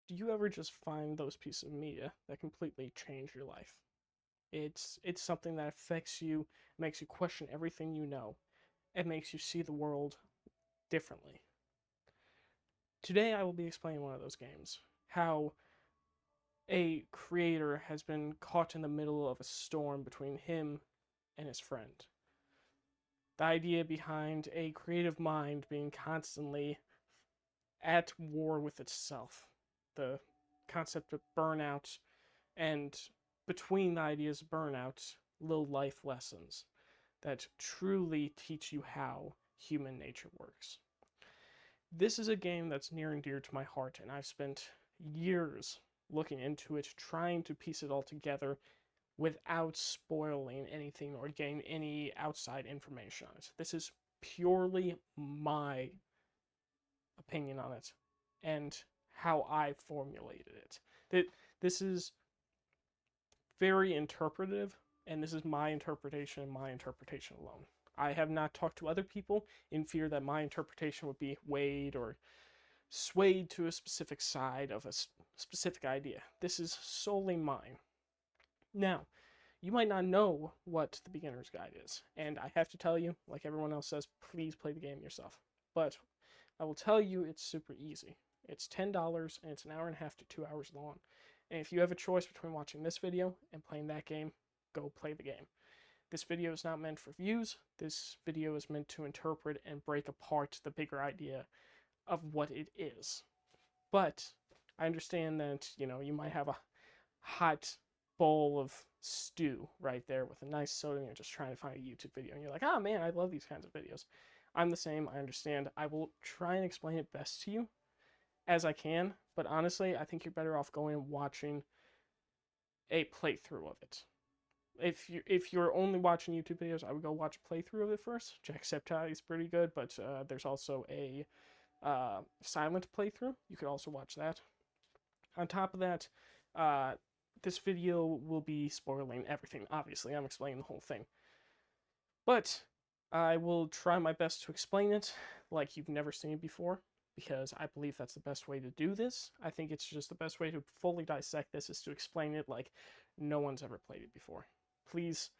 do you ever just find those pieces of media that completely change your life? It's something that affects you, makes you question everything you know, and makes you see the world differently. Today I will be explaining one of those games. How a creator has been caught in the middle of a storm between him and his friend. The idea behind a creative mind being constantly at war with itself. The concept of burnout, and between the ideas of burnout, little life lessons that truly teach you how human nature works. This is a game that's near and dear to my heart, and I've spent years looking into it, trying to piece it all together without spoiling anything or getting any outside information on it. This is purely my opinion on it and how I formulated it. This is very interpretive, and this is my interpretation and my interpretation alone. I have not talked to other people in fear that my interpretation would be weighed or swayed to a specific side of a specific idea. This is solely mine. Now, you might not know what the beginner's guide is, and I have to tell you, like everyone else says, please play the game yourself. But I will tell you it's super easy. It's $10 and it's an hour and a half to 2 hours long. And if you have a choice between watching this video and playing that game, go play the game. This video is not meant for views. This video is meant to interpret and break apart the bigger idea of what it is. But I understand that, you might have a hot bowl of stew right there with a nice soda and you're just trying to find a YouTube video and you're like, oh man, I love these kinds of videos. I'm the same, I understand. I will try and explain it best to you as I can, but honestly, I think you're better off going and watching a playthrough of it. If you're only watching YouTube videos, I would go watch a playthrough of it first. Jacksepticeye is pretty good, but there's also a silent playthrough. You could also watch that. On top of that, this video will be spoiling everything. Obviously, I'm explaining the whole thing. But I will try my best to explain it like you've never seen it before, because I believe that's the best way to do this. I think it's just the best way to fully dissect this is to explain it like no one's ever played it before. Please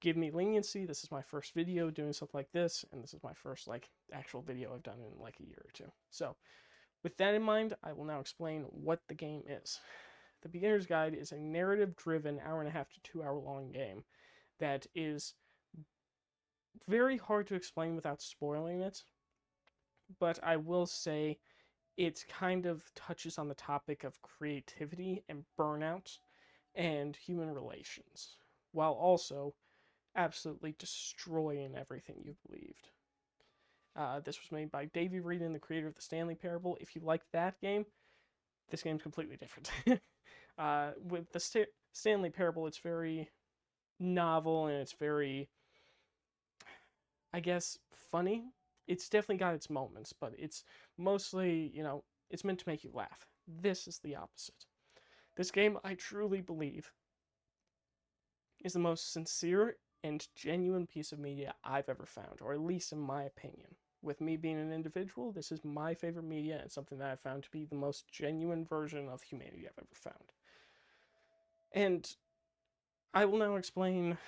give me leniency. This is my first video doing something like this, and this is my first actual video I've done in like a year or two. So with that in mind, I will now explain what the game is. The Beginner's Guide is a narrative-driven hour and a half to 2 hour long game that is very hard to explain without spoiling it, but I will say it kind of touches on the topic of creativity and burnout and human relations, while also absolutely destroying everything you believed. This was made by Davey Wreden, the creator of the Stanley Parable. If you like that game, this game's completely different. With the Stanley Parable, it's very novel and it's very, I guess, funny. It's definitely got its moments, but it's mostly, it's meant to make you laugh. This is the opposite. This game, I truly believe, is the most sincere and genuine piece of media I've ever found, or at least in my opinion. With me being an individual, this is my favorite media and something that I found to be the most genuine version of humanity I've ever found. And I will now explain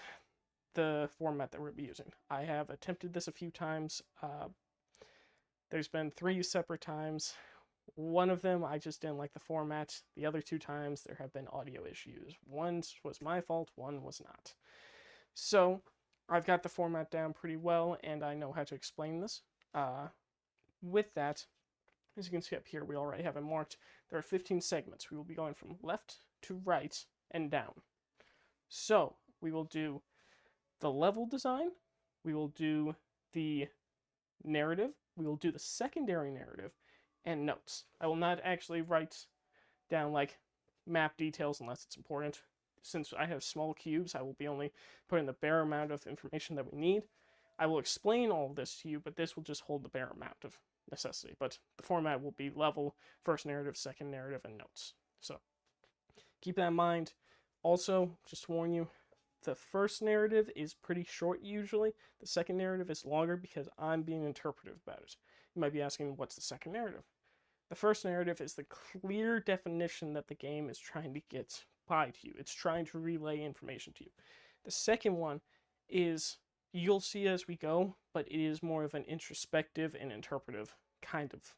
the format that we're going to be using. I have attempted this a few times. There's been 3 separate times. One of them, I just didn't like the format. The other 2 times, there have been audio issues. One was my fault, one was not. So, I've got the format down pretty well, and I know how to explain this. With that, as you can see up here, we already have it marked. There are 15 segments. We will be going from left to right and down. So, we will do the level design, we will do the narrative, we will do the secondary narrative, and notes. I will not actually write down map details unless it's important. Since I have small cubes, I will be only putting the bare amount of information that we need. I will explain all of this to you, but this will just hold the bare amount of necessity. But the format will be level, first narrative, second narrative, and notes. So keep that in mind. Also, just to warn you, the first narrative is pretty short usually. The second narrative is longer because I'm being interpretive about it. You might be asking, what's the second narrative? The first narrative is the clear definition that the game is trying to get by to you. It's trying to relay information to you. The second one is you'll see as we go, but it is more of an introspective and interpretive kind of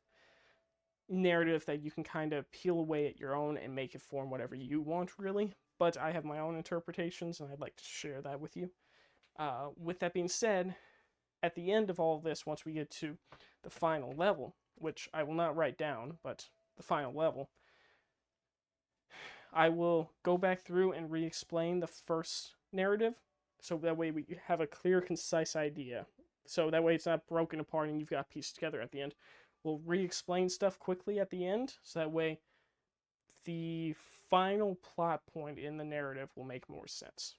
narrative that you can kind of peel away at your own and make it form whatever you want, really. But I have my own interpretations, and I'd like to share that with you. With that being said, at the end of all of this, once we get to the final level, which I will not write down, but the final level, I will go back through and re-explain the first narrative, so that way we have a clear, concise idea. So that way it's not broken apart and you've got pieced together at the end. We'll re-explain stuff quickly at the end, so that way the final plot point in the narrative will make more sense.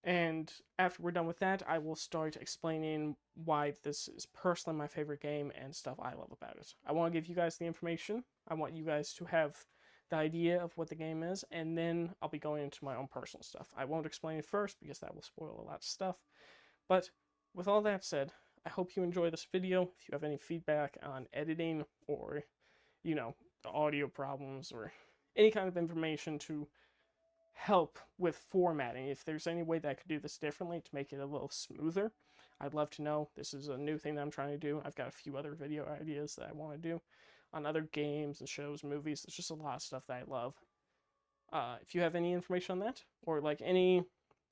And after we're done with that, I will start explaining why this is personally my favorite game and stuff I love about it. I want to give you guys the information. I want you guys to have the idea of what the game is, and then I'll be going into my own personal stuff. I won't explain it first because that will spoil a lot of stuff. But with all that said, I hope you enjoy this video. If you have any feedback on editing or, the audio problems or any kind of information to help with formatting, if there's any way that I could do this differently to make it a little smoother, I'd love to know. This is a new thing that I'm trying to do. I've got a few other video ideas that I want to do on other games and shows, movies. There's just a lot of stuff that I love. If you have any information on that, or like anything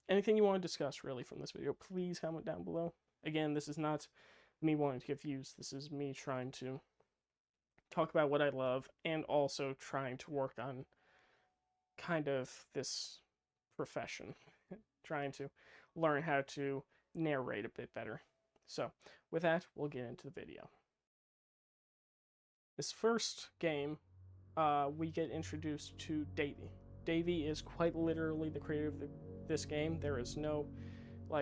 you want to discuss really from this video, please comment down below. Again, this is not me wanting to get views. This is me trying to talk about what I love and also trying to work on kind of this profession, trying to learn how to narrate a bit better. So with that, we'll get into the video. This first game, we get introduced to Davey. Davey is quite literally the creator of this game. There is no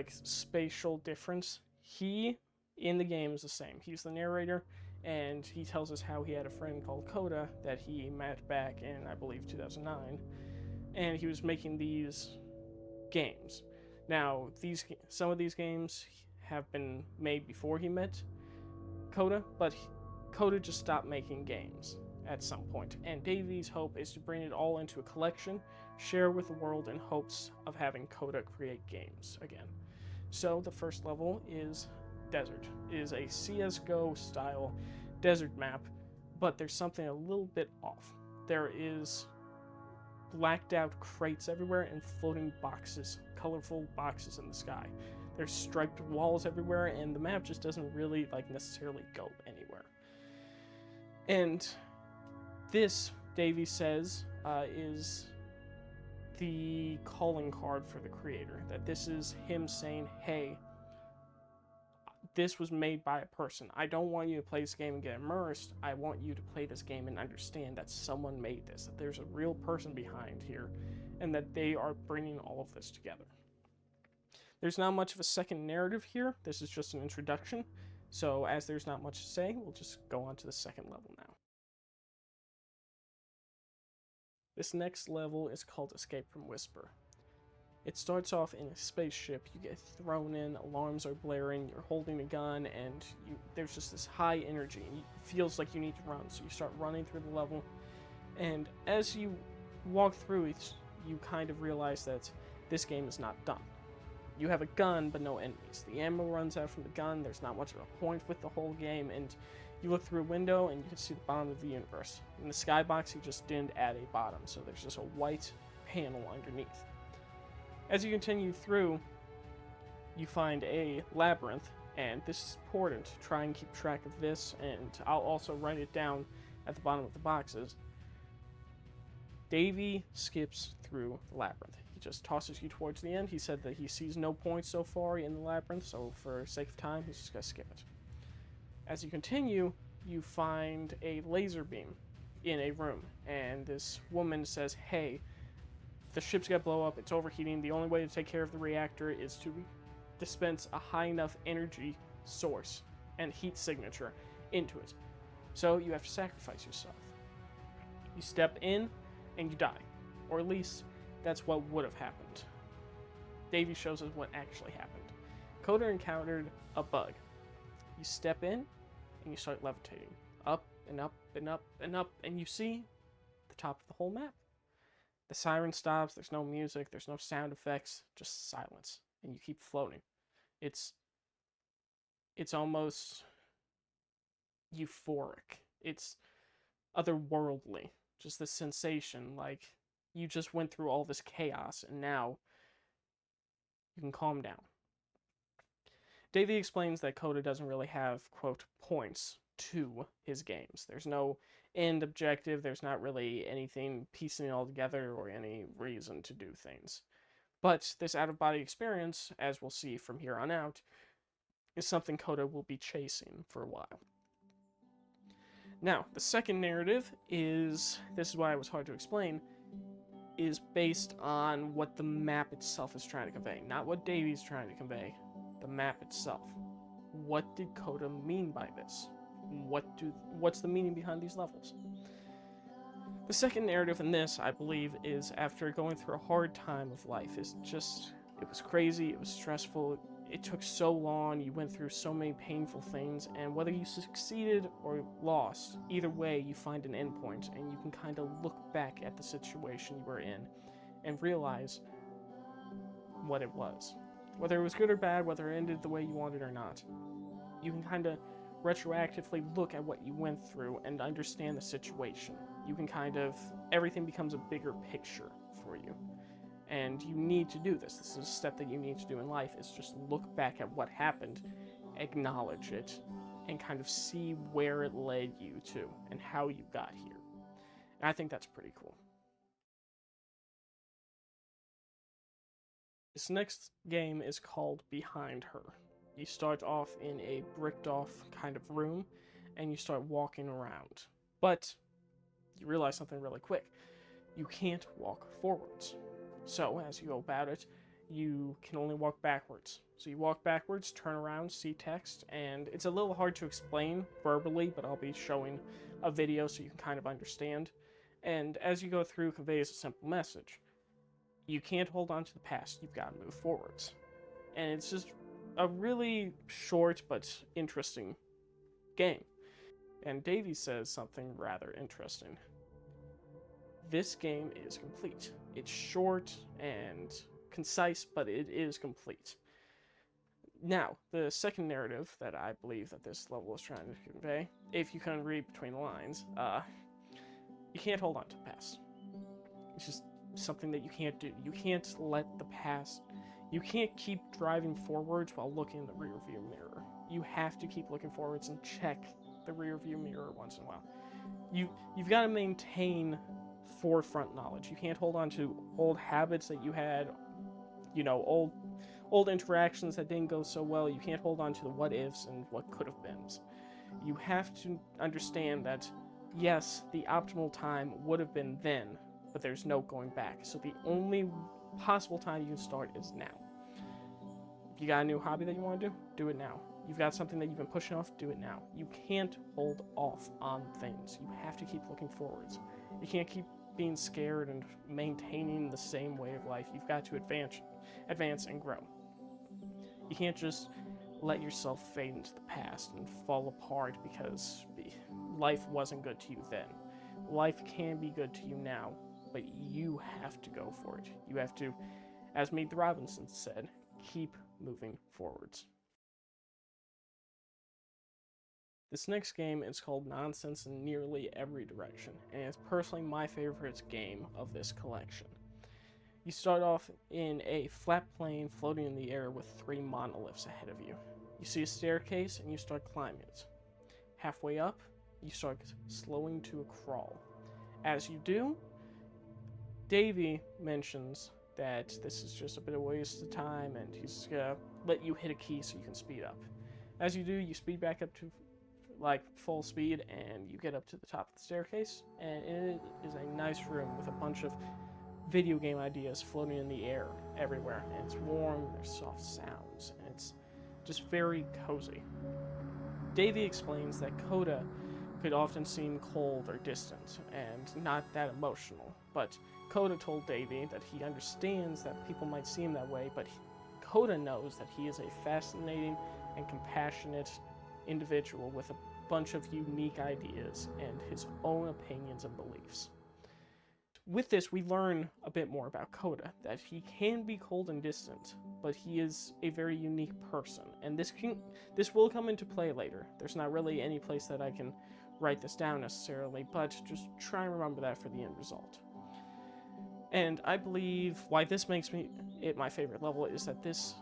spatial difference. He in the game is the same. He's the narrator, and he tells us how he had a friend called Coda that he met back in, I believe, 2009, and he was making these games. Now, some of these games have been made before he met Coda, but Coda just stopped making games at some point, and Davey's hope is to bring it all into a collection, share with the world in hopes of having Coda create games again. So the first level is Desert. It is a CSGO style desert map, but there's something a little bit off. There is blacked out crates everywhere and floating boxes, colorful boxes in the sky. There's striped walls everywhere, and the map just doesn't really necessarily go anywhere. And this, Davey says, is the calling card for the creator. That this is him saying, hey, this was made by a person. I don't want you to play this game and get immersed. I want you to play this game and understand that someone made this, that there's a real person behind here, and that they are bringing all of this together. There's not much of a second narrative here. This is just an introduction. So as there's not much to say, we'll just go on to the second level now. This next level is called Escape from Whisper. It starts off in a spaceship. You get thrown in, alarms are blaring, you're holding a gun, and there's just this high energy. It feels like you need to run, so you start running through the level. And as you walk through it, you kind of realize that this game is not done. You have a gun, but no enemies. The ammo runs out from the gun, there's not much of a point with the whole game, and you look through a window and you can see the bottom of the universe. In the skybox, he just didn't add a bottom, so there's just a white panel underneath. As you continue through, you find a labyrinth, and this is important. Try and keep track of this, and I'll also write it down at the bottom of the boxes. Davey skips through the labyrinth. He just tosses you towards the end. He said that he sees no point so far in the labyrinth, so for sake of time, he's just going to skip it. As you continue, you find a laser beam in a room, and this woman says, hey, the ship's gonna blow up, it's overheating, the only way to take care of the reactor is to dispense a high enough energy source and heat signature into it. So you have to sacrifice yourself. You step in and you die. Or at least that's what would have happened. Davey shows us what actually happened. Coda encountered a bug. You step in and you start levitating. Up, and up and up and up, and you see the top of the whole map. The siren stops, there's no music, there's no sound effects, just silence, and you keep floating. It's almost euphoric. It's otherworldly. Just this sensation like you just went through all this chaos and now you can calm down. Davey explains that Coda doesn't really have, quote, points to his games. There's no end objective, there's not really anything piecing it all together or any reason to do things. But this out-of-body experience, as we'll see from here on out, is something Coda will be chasing for a while. Now, the second narrative is, this is why it was hard to explain, is based on what the map itself is trying to convey, not what Davey's trying to convey, the map itself. What did Coda mean by this? What's the meaning behind these levels? The second narrative in this, I believe, is after going through a hard time of life. It was crazy, it was stressful, it took so long, you went through so many painful things, and whether you succeeded or lost, either way you find an endpoint, and you can kind of look back at the situation you were in and realize what it was. Whether it was good or bad, whether it ended the way you wanted or not, you can kind of retroactively look at what you went through and understand the situation. You can everything becomes a bigger picture for you. And you need to do this. This is a step that you need to do in life, is just look back at what happened, acknowledge it, and kind of see where it led you to and how you got here. And I think that's pretty cool. This next game is called Behind Her. You start off in a bricked off kind of room, and you start walking around. But you realize something really quick. You can't walk forwards. So, as you go about it, you can only walk backwards. So you walk backwards, turn around, see text, and it's a little hard to explain verbally, but I'll be showing a video so you can kind of understand. And as you go through, it conveys a simple message. You can't hold on to the past, you've got to move forwards. And it's just a really short but interesting game. And Davey says something rather interesting. This game is complete. It's short and concise, but it is complete. Now, the second narrative that I believe that this level is trying to convey, if you can read between the lines, you can't hold on to the past. It's just something that you can't do. You can't let the past... You can't keep driving forwards while looking in the rearview mirror. You have to keep looking forwards and check the rearview mirror once in a while. You've got to maintain forefront knowledge. You can't hold on to old habits that you had, old interactions that didn't go so well. You can't hold on to the what ifs and what could have beens. You have to understand that, yes, the optimal time would have been then, but there's no going back. So the only possible time you can start is now. If you got a new hobby that you want to do it now. You've got something that you've been pushing off, do it now. You can't hold off on things. You have to keep looking forwards. You can't keep being scared and maintaining the same way of life. You've got to advance and grow. You can't just let yourself fade into the past and fall apart because life wasn't good to you then. Life can be good to you now, but you have to go for it. You have to, as Meade Robinson said, keep moving forwards. This next game is called Nonsense in Nearly Every Direction, and it's personally my favorite game of this collection. You start off in a flat plane floating in the air with 3 monoliths ahead of you. You see a staircase and you start climbing it. Halfway up, you start slowing to a crawl. As you do, Davey mentions that this is just a bit of a waste of time and he's gonna let you hit a key so you can speed up. As you do, you speed back up to full speed and you get up to the top of the staircase, and it is a nice room with a bunch of video game ideas floating in the air everywhere, and it's warm, there's soft sounds, and it's just very cozy. Davey explains that Coda could often seem cold or distant and not that emotional, but Coda told Davey that he understands that people might seem that way, but Coda knows that he is a fascinating and compassionate individual with a bunch of unique ideas and his own opinions and beliefs. With this, we learn a bit more about Coda, that he can be cold and distant, but he is a very unique person, and this will come into play later. There's not really any place that I can write this down necessarily, but just try and remember that for the end result. And I believe why this makes it my favorite level is that this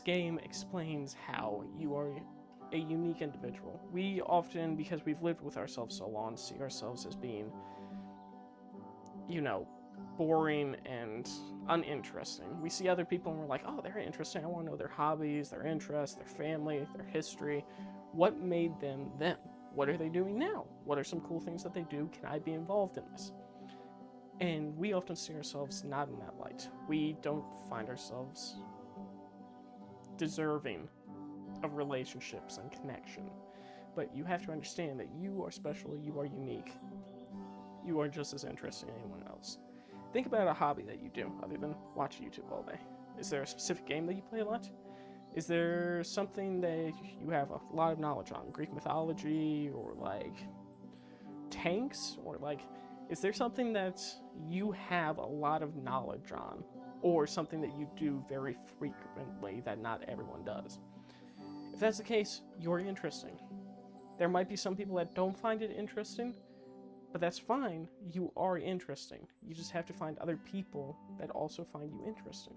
game explains how you are a unique individual. We often, because we've lived with ourselves so long, see ourselves as being, boring and uninteresting. We see other people and we're like, oh, they're interesting. I want to know their hobbies, their interests, their family, their history. What made them them? What are they doing now? What are some cool things that they do? Can I be involved in this? And we often see ourselves not in that light. We don't find ourselves deserving of relationships and connection. But you have to understand that you are special, you are unique. You are just as interesting as anyone else. Think about a hobby that you do other than watch YouTube all day. Is there a specific game that you play a lot? Is there something that you have a lot of knowledge on? Greek mythology, or like tanks, or like, is there something that you have a lot of knowledge on, or something that you do very frequently that not everyone does? If that's the case, you're interesting. There might be some people that don't find it interesting, but that's fine. You are interesting. You just have to find other people that also find you interesting.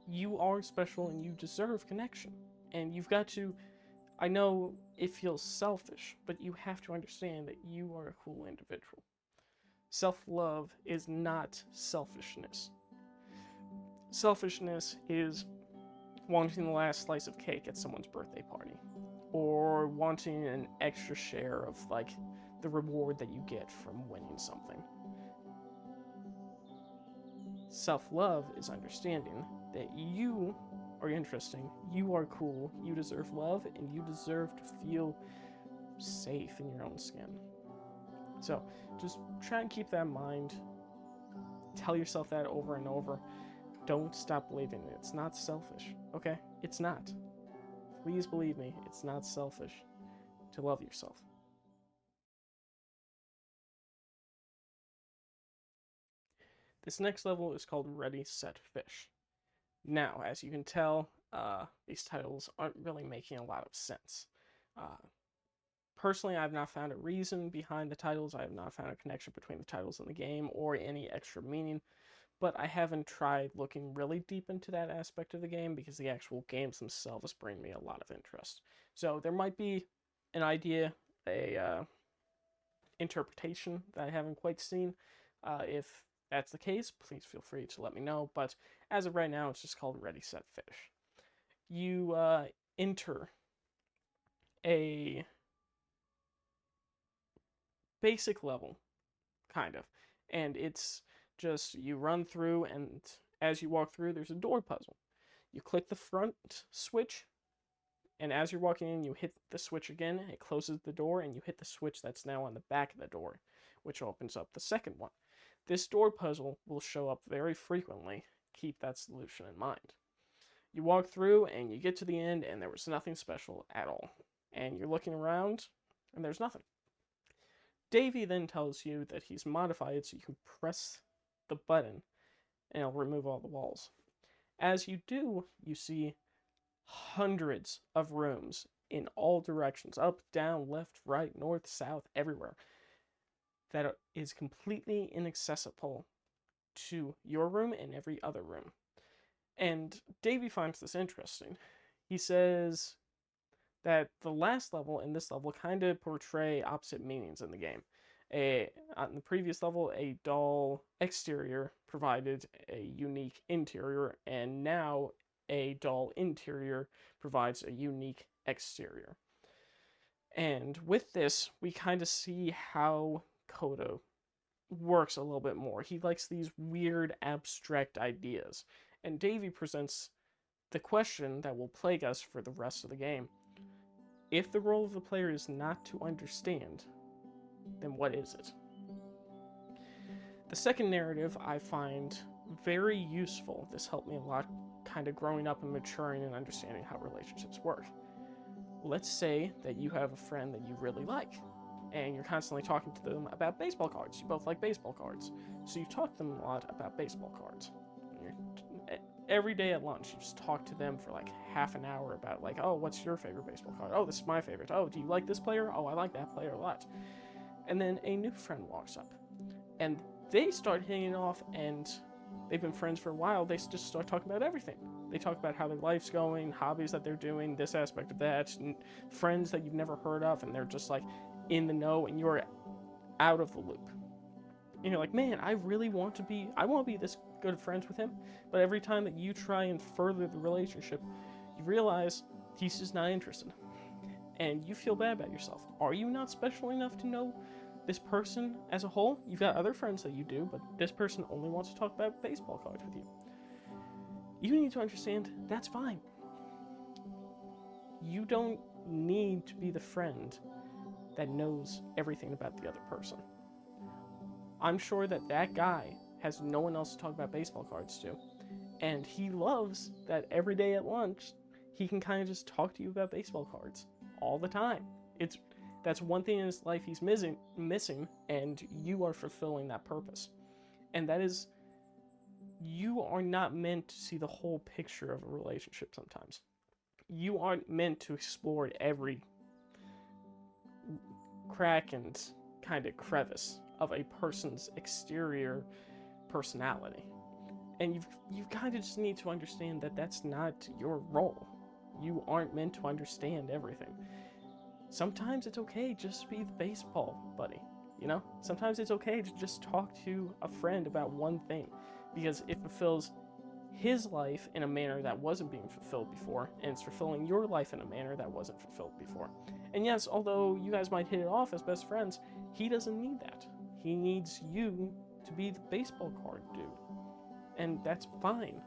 You are special and you deserve connection. And you've got to, I know it feels selfish, but you have to understand that you are a cool individual. Self-love is not selfishness. Selfishness is wanting the last slice of cake at someone's birthday party, or wanting an extra share of, like, the reward that you get from winning something. Self-love is understanding that you are interesting, you are cool, you deserve love, and you deserve to feel safe in your own skin. So, just try and keep that in mind. Tell yourself that over and over. Don't stop believing it. It's not selfish, okay? It's not. Please believe me, it's not selfish to love yourself. This next level is called Ready, Set, Fish. Now, as you can tell, these titles aren't really making a lot of sense. Personally, I have not found a reason behind the titles. I have not found a connection between the titles in the game or any extra meaning, but I haven't tried looking really deep into that aspect of the game because the actual games themselves bring me a lot of interest. So there might be an idea, a interpretation that I haven't quite seen. If that's the case, please feel free to let me know, but as of right now, it's just called Ready, Set, Fish. You enter a basic level, kind of, and it's just you run through, and as you walk through, there's a door puzzle. You click the front switch, and as you're walking in, you hit the switch again, it closes the door, and you hit the switch that's now on the back of the door, which opens up the second one. This door puzzle will show up very frequently. Keep that solution in mind. You walk through, and you get to the end, and there was nothing special at all. And you're looking around, and there's nothing. Davey then tells you that he's modified it so you can press the button, and it'll remove all the walls. As you do, you see hundreds of rooms in all directions, up, down, left, right, north, south, everywhere, that is completely inaccessible to your room and every other room. And Davey finds this interesting. He says that the last level and this level kind of portray opposite meanings in the game. On the previous level, a dull exterior provided a unique interior, and now a dull interior provides a unique exterior. And with this, we kind of see how Coda works a little bit more. He likes these weird, abstract ideas. And Davey presents the question that will plague us for the rest of the game. If the role of the player is not to understand, then what is it? The second narrative I find very useful. This helped me a lot kind of growing up and maturing and understanding how relationships work. let's say that you have a friend that you really like, and you're constantly talking to them about baseball cards. You both like baseball cards, so you talk to them a lot about baseball cards. Every day at lunch, you just talk to them for like half an hour about like, oh, what's your favorite baseball card? Oh, this is my favorite. Oh, do you like this player? Oh, I like that player a lot. And then a new friend walks up, and they start hitting it off, and they've been friends for a while. They just start talking about everything. They talk about how their life's going, hobbies that they're doing, this aspect of that, and friends that you've never heard of, and they're just like in the know, and you're out of the loop. And you're like, man, I want to be this good friends with him, but every time that you try and further the relationship, you realize he's just not interested. And you feel bad about yourself. Are you not special enough to know this person as a whole? You've got other friends that you do, but this person only wants to talk about baseball cards with you. You need to understand that's fine. You don't need to be the friend that knows everything about the other person. I'm sure that guy has no one else to talk about baseball cards to, and he loves that every day at lunch he can kind of just talk to you about baseball cards all the time. That's one thing in his life he's missing, and you are fulfilling that purpose. And that is, you are not meant to see the whole picture of a relationship sometimes. You aren't meant to explore every crack and kind of crevice of a person's exterior personality. And you kind of just need to understand that that's not your role. You aren't meant to understand everything. Sometimes it's okay just to be the baseball buddy, you know? Sometimes it's okay to just talk to a friend about one thing, because it fulfills his life in a manner that wasn't being fulfilled before, and it's fulfilling your life in a manner that wasn't fulfilled before. And yes, although you guys might hit it off as best friends, he doesn't need that. He needs you to be the baseball card dude. And that's fine.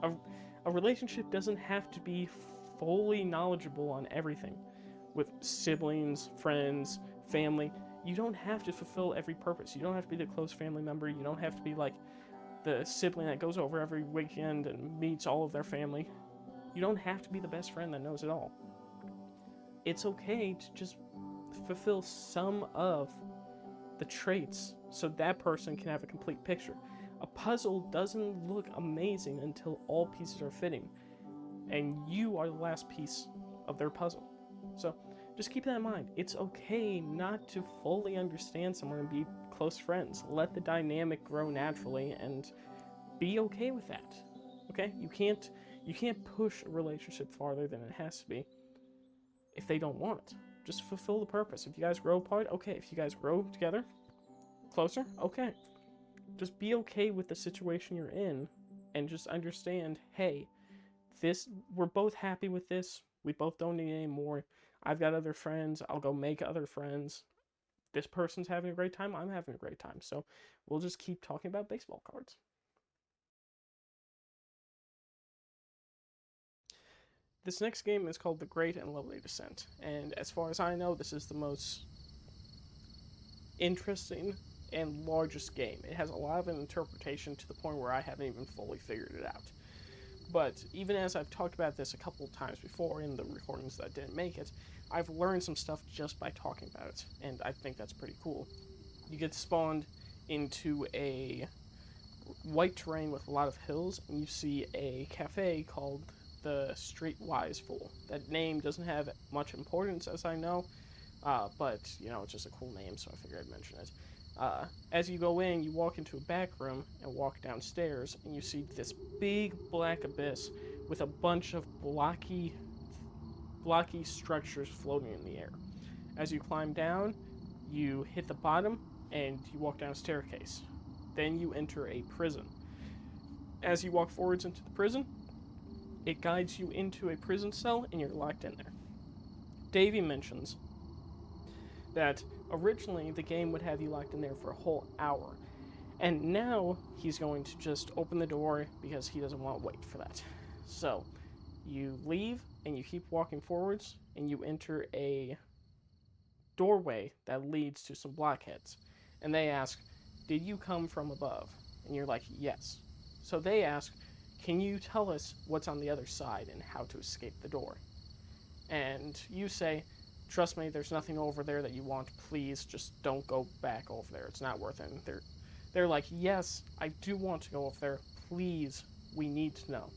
A relationship doesn't have to be fully knowledgeable on everything. With siblings, friends, family, you don't have to fulfill every purpose. You don't have to be the close family member. You don't have to be like the sibling that goes over every weekend and meets all of their family. You don't have to be the best friend that knows it all. It's okay to just fulfill some of the traits so that person can have a complete picture. A puzzle doesn't look amazing until all pieces are fitting, and you are the last piece of their puzzle. So just keep that in mind. It's okay not to fully understand someone and be close friends. Let the dynamic grow naturally and be okay with that. Okay? You can't push a relationship farther than it has to be if they don't want it. Just fulfill the purpose. If you guys grow apart, okay. If you guys grow together, closer, okay. Just be okay with the situation you're in and just understand, hey, we're both happy with this. We both don't need any more. I've got other friends. I'll go make other friends. This person's having a great time. I'm having a great time. So we'll just keep talking about baseball cards. This next game is called The Great and Lovely Descent. And as far as I know, this is the most interesting and largest game. It has a lot of interpretation to the point where I haven't even fully figured it out. But even as I've talked about this a couple of times before in the recordings that didn't make it, I've learned some stuff just by talking about it, and I think that's pretty cool. You get spawned into a white terrain with a lot of hills, and you see a cafe called the Streetwise Fool. That name doesn't have much importance, as I know, but, you know, it's just a cool name, so I figured I'd mention it. As you go in, you walk into a back room and walk downstairs, and you see this big black abyss with a bunch of blocky structures floating in the air. As you climb down, you hit the bottom, and you walk down a staircase. Then you enter a prison. As you walk forwards into the prison, it guides you into a prison cell, and you're locked in there. Davey mentions that originally the game would have you locked in there for a whole hour, and now he's going to just open the door because he doesn't want to wait for that. So you leave and you keep walking forwards, and you enter a doorway that leads to some blockheads, and they ask, did you come from above? And you're like, yes. So they ask, can you tell us what's on the other side and how to escape the door? And you say, trust me, there's nothing over there that you want. Please just don't go back over there. It's not worth it. And they're like, yes, I do want to go over there. Please, we need to know.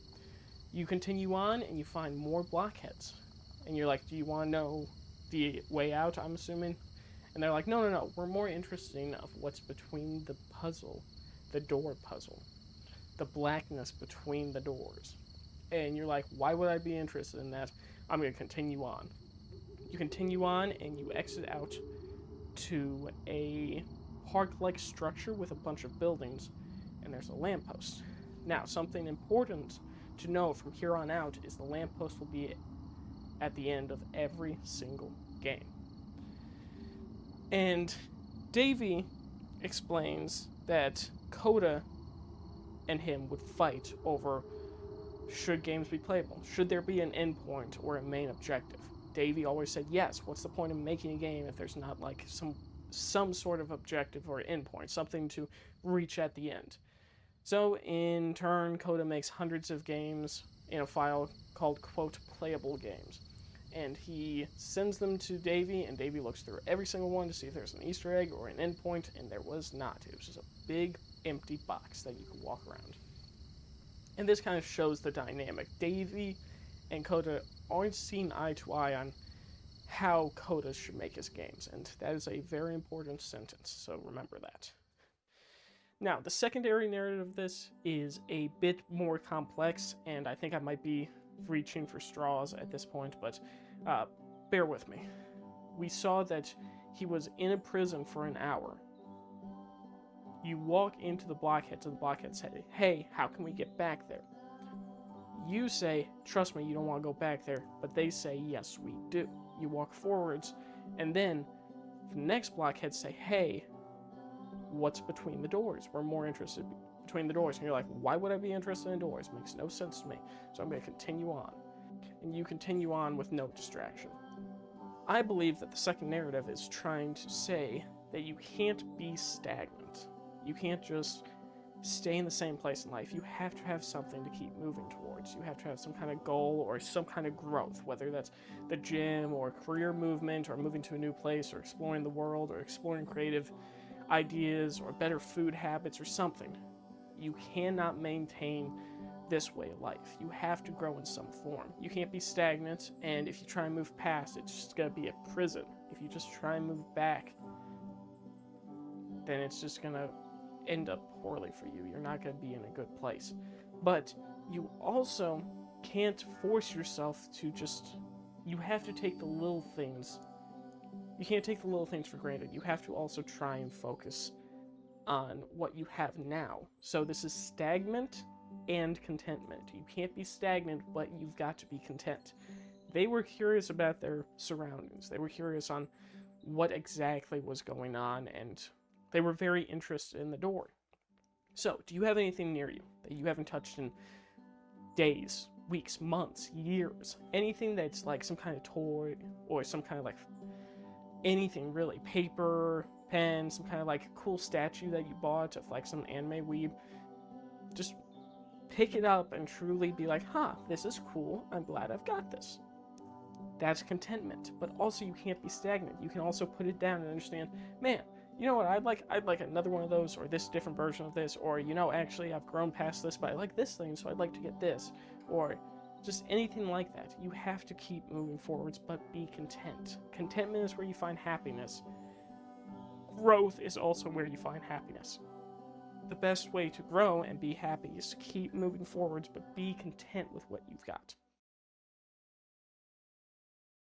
You continue on and you find more blockheads. And you're like, do you want to know the way out, I'm assuming? And they're like, no, no, no. We're more interested in what's between the puzzle, the door puzzle, the blackness between the doors. And you're like, why would I be interested in that? I'm going to continue on. You continue on and you exit out to a park-like structure with a bunch of buildings, and there's a lamppost. Now, something important to know from here on out is the lamppost will be at the end of every single game. And Davey explains that Coda and him would fight over, should games be playable? Should there be an endpoint or a main objective? Davey always said, yes, what's the point of making a game if there's not like some sort of objective or endpoint, something to reach at the end? So in turn, Coda makes hundreds of games in a file called, quote, playable games. And he sends them to Davey, and Davey looks through every single one to see if there's an Easter egg or an endpoint, and there was not. It was just a big, empty box that you could walk around. And this kind of shows the dynamic. Davey and Coda aren't seen eye to eye on how Coda should make his games, and that is a very important sentence, so remember that. Now, the secondary narrative of this is a bit more complex, and I think I might be reaching for straws at this point, but bear with me. We saw that he was in a prison for an hour. You walk into the blockheads, and the blockheads say, hey, how can we get back there? You say, trust me, you don't want to go back there, but they say, yes, we do. You walk forwards, and then the next blockheads say, hey, what's between the doors? We're more interested between the doors. And you're like, why would I be interested in doors? It makes no sense to me. So I'm going to continue on. And you continue on with no distraction. I believe that the second narrative is trying to say that you can't be stagnant. You can't just stay in the same place in life. You have to have something to keep moving towards. You have to have some kind of goal or some kind of growth, whether that's the gym or career movement or moving to a new place or exploring the world or exploring creative ideas or better food habits or something. You cannot maintain this way of life. You have to grow in some form. You can't be stagnant, and if you try and move past, it's just going to be a prison. If you just try and move back, then it's just going to end up poorly for you. You're not going to be in a good place. But you also can't force yourself to just... You have to take the little things. You can't take the little things for granted. You have to also try and focus on what you have now. So this is stagnant and contentment. You can't be stagnant, but you've got to be content. They were curious about their surroundings. They were curious on what exactly was going on, and they were very interested in the door. So, do you have anything near you that you haven't touched in days, weeks, months, years? Anything that's like some kind of toy or some kind of like anything really, paper, pen, some kind of like cool statue that you bought of like some anime weeb? Just pick it up and truly be like, huh, this is cool, I'm glad I've got this. That's contentment. But also you can't be stagnant. You can also put it down and understand, man, you know what, I'd like another one of those, or this different version of this, or, you know, actually I've grown past this, but I like this thing, so I'd like to get this, or just anything like that. You have to keep moving forwards, but be content. Contentment is where you find happiness. Growth is also where you find happiness. The best way to grow and be happy is to keep moving forwards, but be content with what you've got.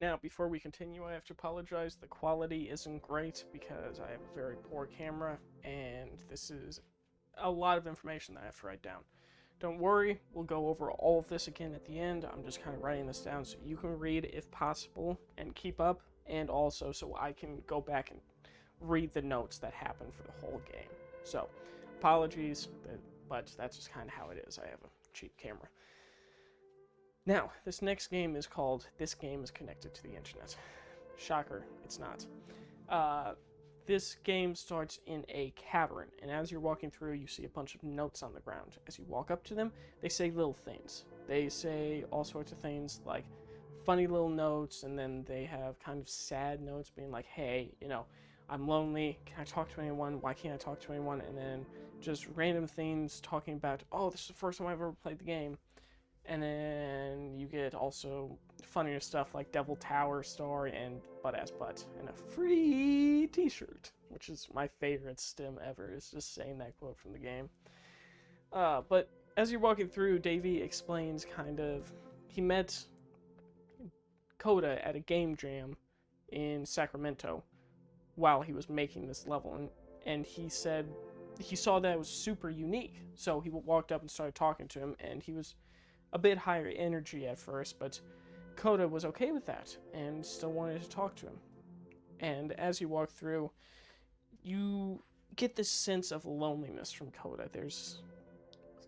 Now, before we continue, I have to apologize. The quality isn't great because I have a very poor camera, and this is a lot of information that I have to write down. Don't worry, we'll go over all of this again at the end. I'm just kind of writing this down so you can read if possible and keep up, and also so I can go back and read the notes that happen for the whole game. So, apologies, but that's just kind of how it is. I have a cheap camera. Now, this next game is called This Game is Connected to the Internet. Shocker, it's not. This game starts in a cavern, and as you're walking through, you see a bunch of notes on the ground. As you walk up to them, they say little things. They say all sorts of things like, funny little notes, and then they have kind of sad notes being like, hey, I'm lonely, can I talk to anyone, why can't I talk to anyone, and then just random things talking about, oh, this is the first time I've ever played the game. And then you get also funnier stuff like Devil Tower Star and Butt Ass Butt, and a free t-shirt, which is my favorite stim ever, is just saying that quote from the game. But as you're walking through, Davey explains he met Coda at a game jam in Sacramento while he was making this level, and he said he saw that it was super unique, so he walked up and started talking to him, and he was a bit higher energy at first, but Coda was okay with that and still wanted to talk to him. And as you walk through, you get this sense of loneliness from Coda. There's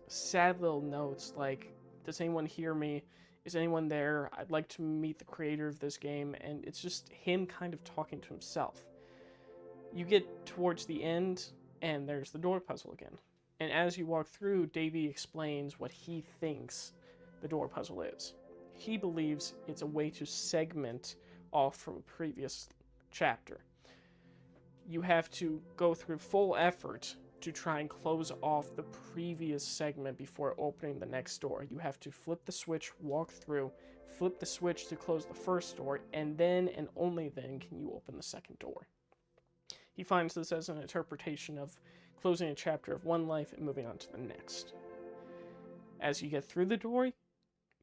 sad little notes like, does anyone hear me? Is anyone there? I'd like to meet the creator of this game. And it's just him kind of talking to himself. You get towards the end, and there's the door puzzle again. And as you walk through, Davey explains what he thinks the door puzzle is. He believes it's a way to segment off from a previous chapter. You have to go through full effort to try and close off the previous segment before opening the next door. You have to flip the switch, walk through, flip the switch to close the first door, and then and only then can you open the second door. He finds this as an interpretation of closing a chapter of one life and moving on to the next. As you get through the door,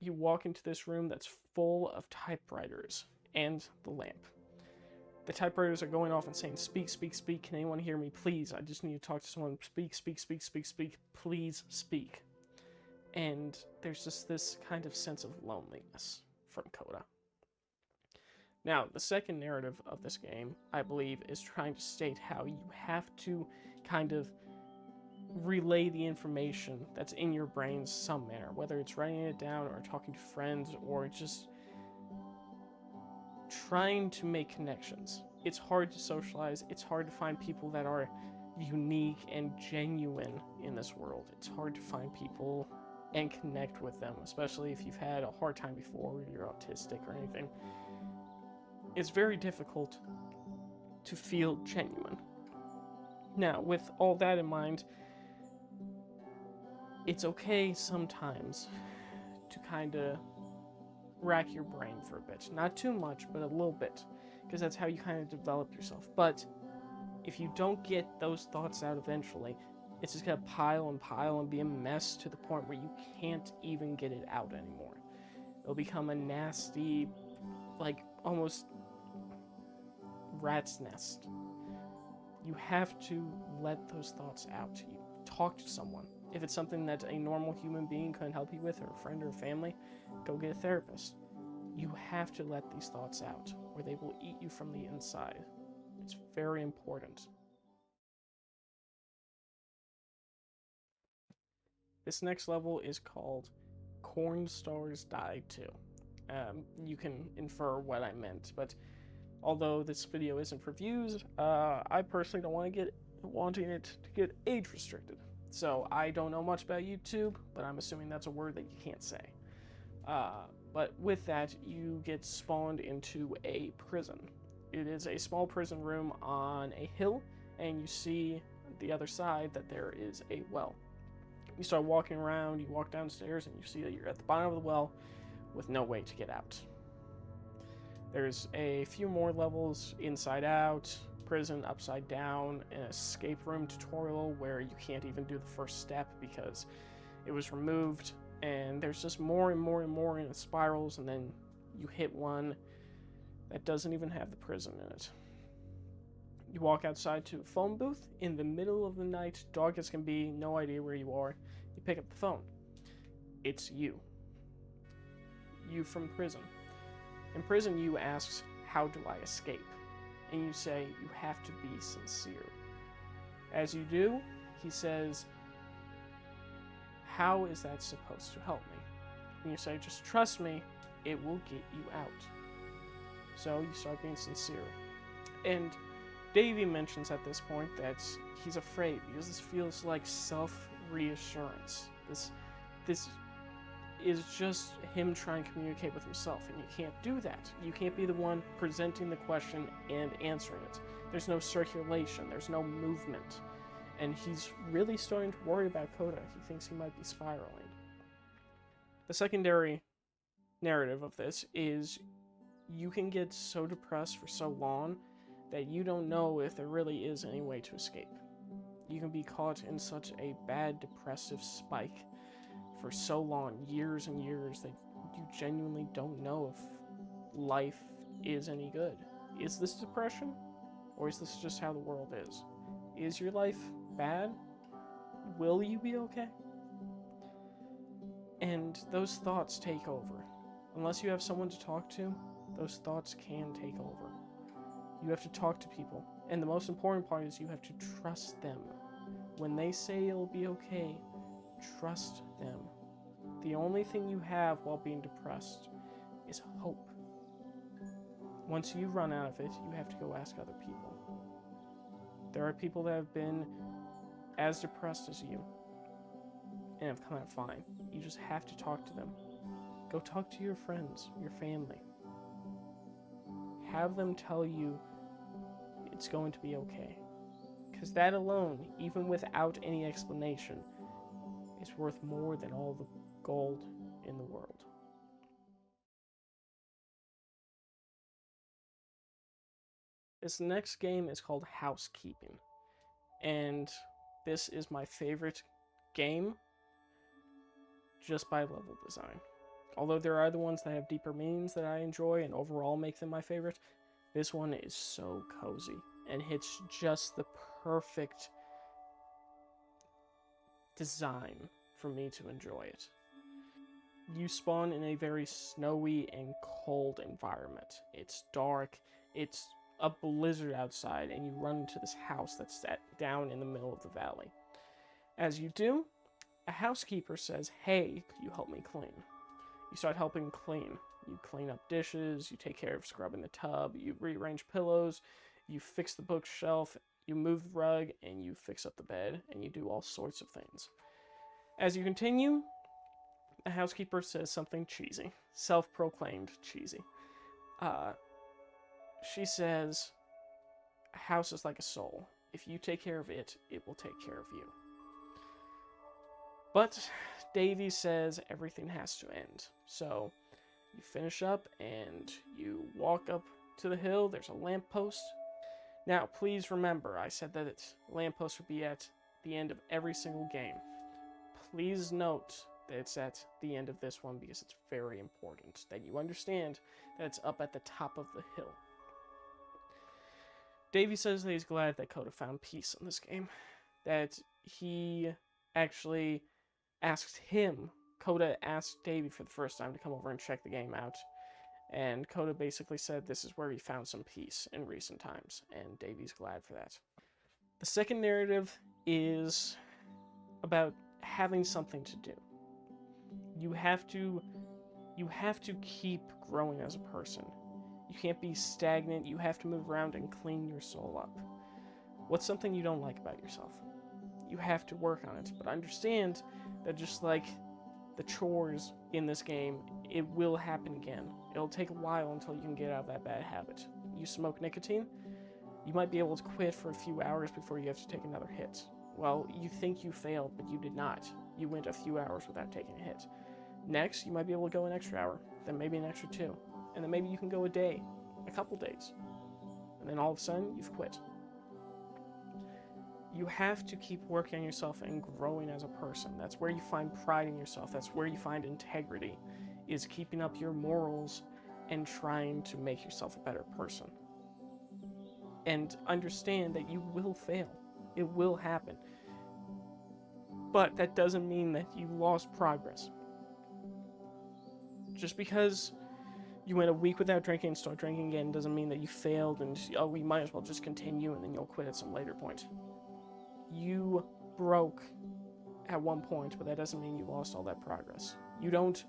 you walk into this room that's full of typewriters and the lamp. The typewriters are going off and saying, speak, speak, speak, can anyone hear me? Please, I just need to talk to someone. Speak, speak, speak, speak, speak, please speak. And there's just this kind of sense of loneliness from Coda. Now, the second narrative of this game, I believe, is trying to state how you have to kind of relay the information that's in your brain some manner, whether it's writing it down or talking to friends or just trying to make connections. It's hard to socialize. It's hard to find people that are unique and genuine in this world. It's hard to find people and connect with them, especially if you've had a hard time before, or you're autistic or anything. It's very difficult to feel genuine. Now, with all that in mind, it's okay sometimes to kind of rack your brain for a bit. Not too much, but a little bit, because that's how you kind of develop yourself. But if you don't get those thoughts out eventually, it's just going to pile and be a mess to the point where you can't even get it out anymore. It'll become a nasty, like, almost rat's nest. You have to let those thoughts out. You talk to someone. If it's something that a normal human being couldn't help you with, or a friend or a family, go get a therapist. You have to let these thoughts out, or they will eat you from the inside. It's very important. This next level is called Cornstars Die Too. You can infer what I meant, but although this video isn't for views, I personally don't wanting it to get age restricted. So I don't know much about YouTube, but I'm assuming that's a word that you can't say. But with that, you get spawned into a prison. It is a small prison room on a hill, and you see the other side that there is a well. You start walking around, you walk downstairs, and you see that you're at the bottom of the well with no way to get out. There's a few more levels: Inside Out, Prison, Upside Down, an escape room tutorial where you can't even do the first step because it was removed, and there's just more and more and more in spirals, and then you hit one that doesn't even have the prison in it. You walk outside to a phone booth in the middle of the night, dark as can be, no idea where you are. You pick up the phone. It's you. You from prison. In prison, you asks, how do I escape? And you say, you have to be sincere. As you do, he says, how is that supposed to help me? And you say, just trust me, it will get you out. So you start being sincere. And Davey mentions at this point that he's afraid because this feels like self-reassurance. This is just him trying to communicate with himself, and you can't do that. You can't be the one presenting the question and answering it. There's no circulation, there's no movement, and he's really starting to worry about Coda. He thinks he might be spiraling. The secondary narrative of this is you can get so depressed for so long that you don't know if there really is any way to escape. You can be caught in such a bad depressive spike for so long, years and years, that you genuinely don't know if life is any good. Is this depression? Or is this just how the world is? Is your life bad? Will you be okay? And those thoughts take over. Unless you have someone to talk to, those thoughts can take over. You have to talk to people. And the most important part is you have to trust them. When they say it'll be okay, trust them. The only thing you have while being depressed is hope. Once you run out of it, you have to go ask other people. There are people that have been as depressed as you and have come out fine. You just have to talk to them. Go talk to your friends, your family. Have them tell you it's going to be okay. Because that alone, even without any explanation, is worth more than all the gold in the world. This next game is called Housekeeping, and this is my favorite game just by level design. Although there are other ones that have deeper meanings that I enjoy and overall make them my favorite, this one is so cozy and hits just the perfect design for me to enjoy it. You spawn in a very snowy and cold environment. It's dark, it's a blizzard outside, and you run into this house that's set down in the middle of the valley. As you do, a housekeeper says, "Hey, could you help me clean?" You start helping clean. You clean up dishes, you take care of scrubbing the tub, you rearrange pillows, you fix the bookshelf, you move the rug, and you fix up the bed, and you do all sorts of things. As you continue, the housekeeper says something cheesy, self-proclaimed cheesy. She says, "A house is like a soul. If you take care of it, it will take care of you." But Davey says everything has to end. So you finish up and you walk up to the hill. There's a lamppost. Now, please remember, I said that the lamppost would be at the end of every single game. Please note that it's at the end of this one because it's very important that you understand that it's up at the top of the hill. Davey says that he's glad that Coda found peace in this game. That he actually asked him, Coda asked Davey for the first time to come over and check the game out. And Coda basically said this is where he found some peace in recent times, and Davey's glad for that. The second narrative is about having something to do. You have to keep growing as a person. You can't be stagnant. You have to move around and clean your soul up. What's something you don't like about yourself? You have to work on it, but understand that just like the chores in this game, it will happen again. It'll take a while until you can get out of that bad habit. You smoke nicotine, you might be able to quit for a few hours before you have to take another hit. Well, you think you failed, but you did not. You went a few hours without taking a hit. Next, you might be able to go an extra hour, then maybe an extra 2, and then maybe you can go a day, a couple days, and then all of a sudden, you've quit. You have to keep working on yourself and growing as a person. That's where you find pride in yourself. That's where you find integrity, is keeping up your morals and trying to make yourself a better person. And understand that you will fail. It will happen. But that doesn't mean that you lost progress. Just because you went a week without drinking and start drinking again doesn't mean that you failed and, we might as well just continue and then you'll quit at some later point. You broke at one point, but that doesn't mean you lost all that progress. You don't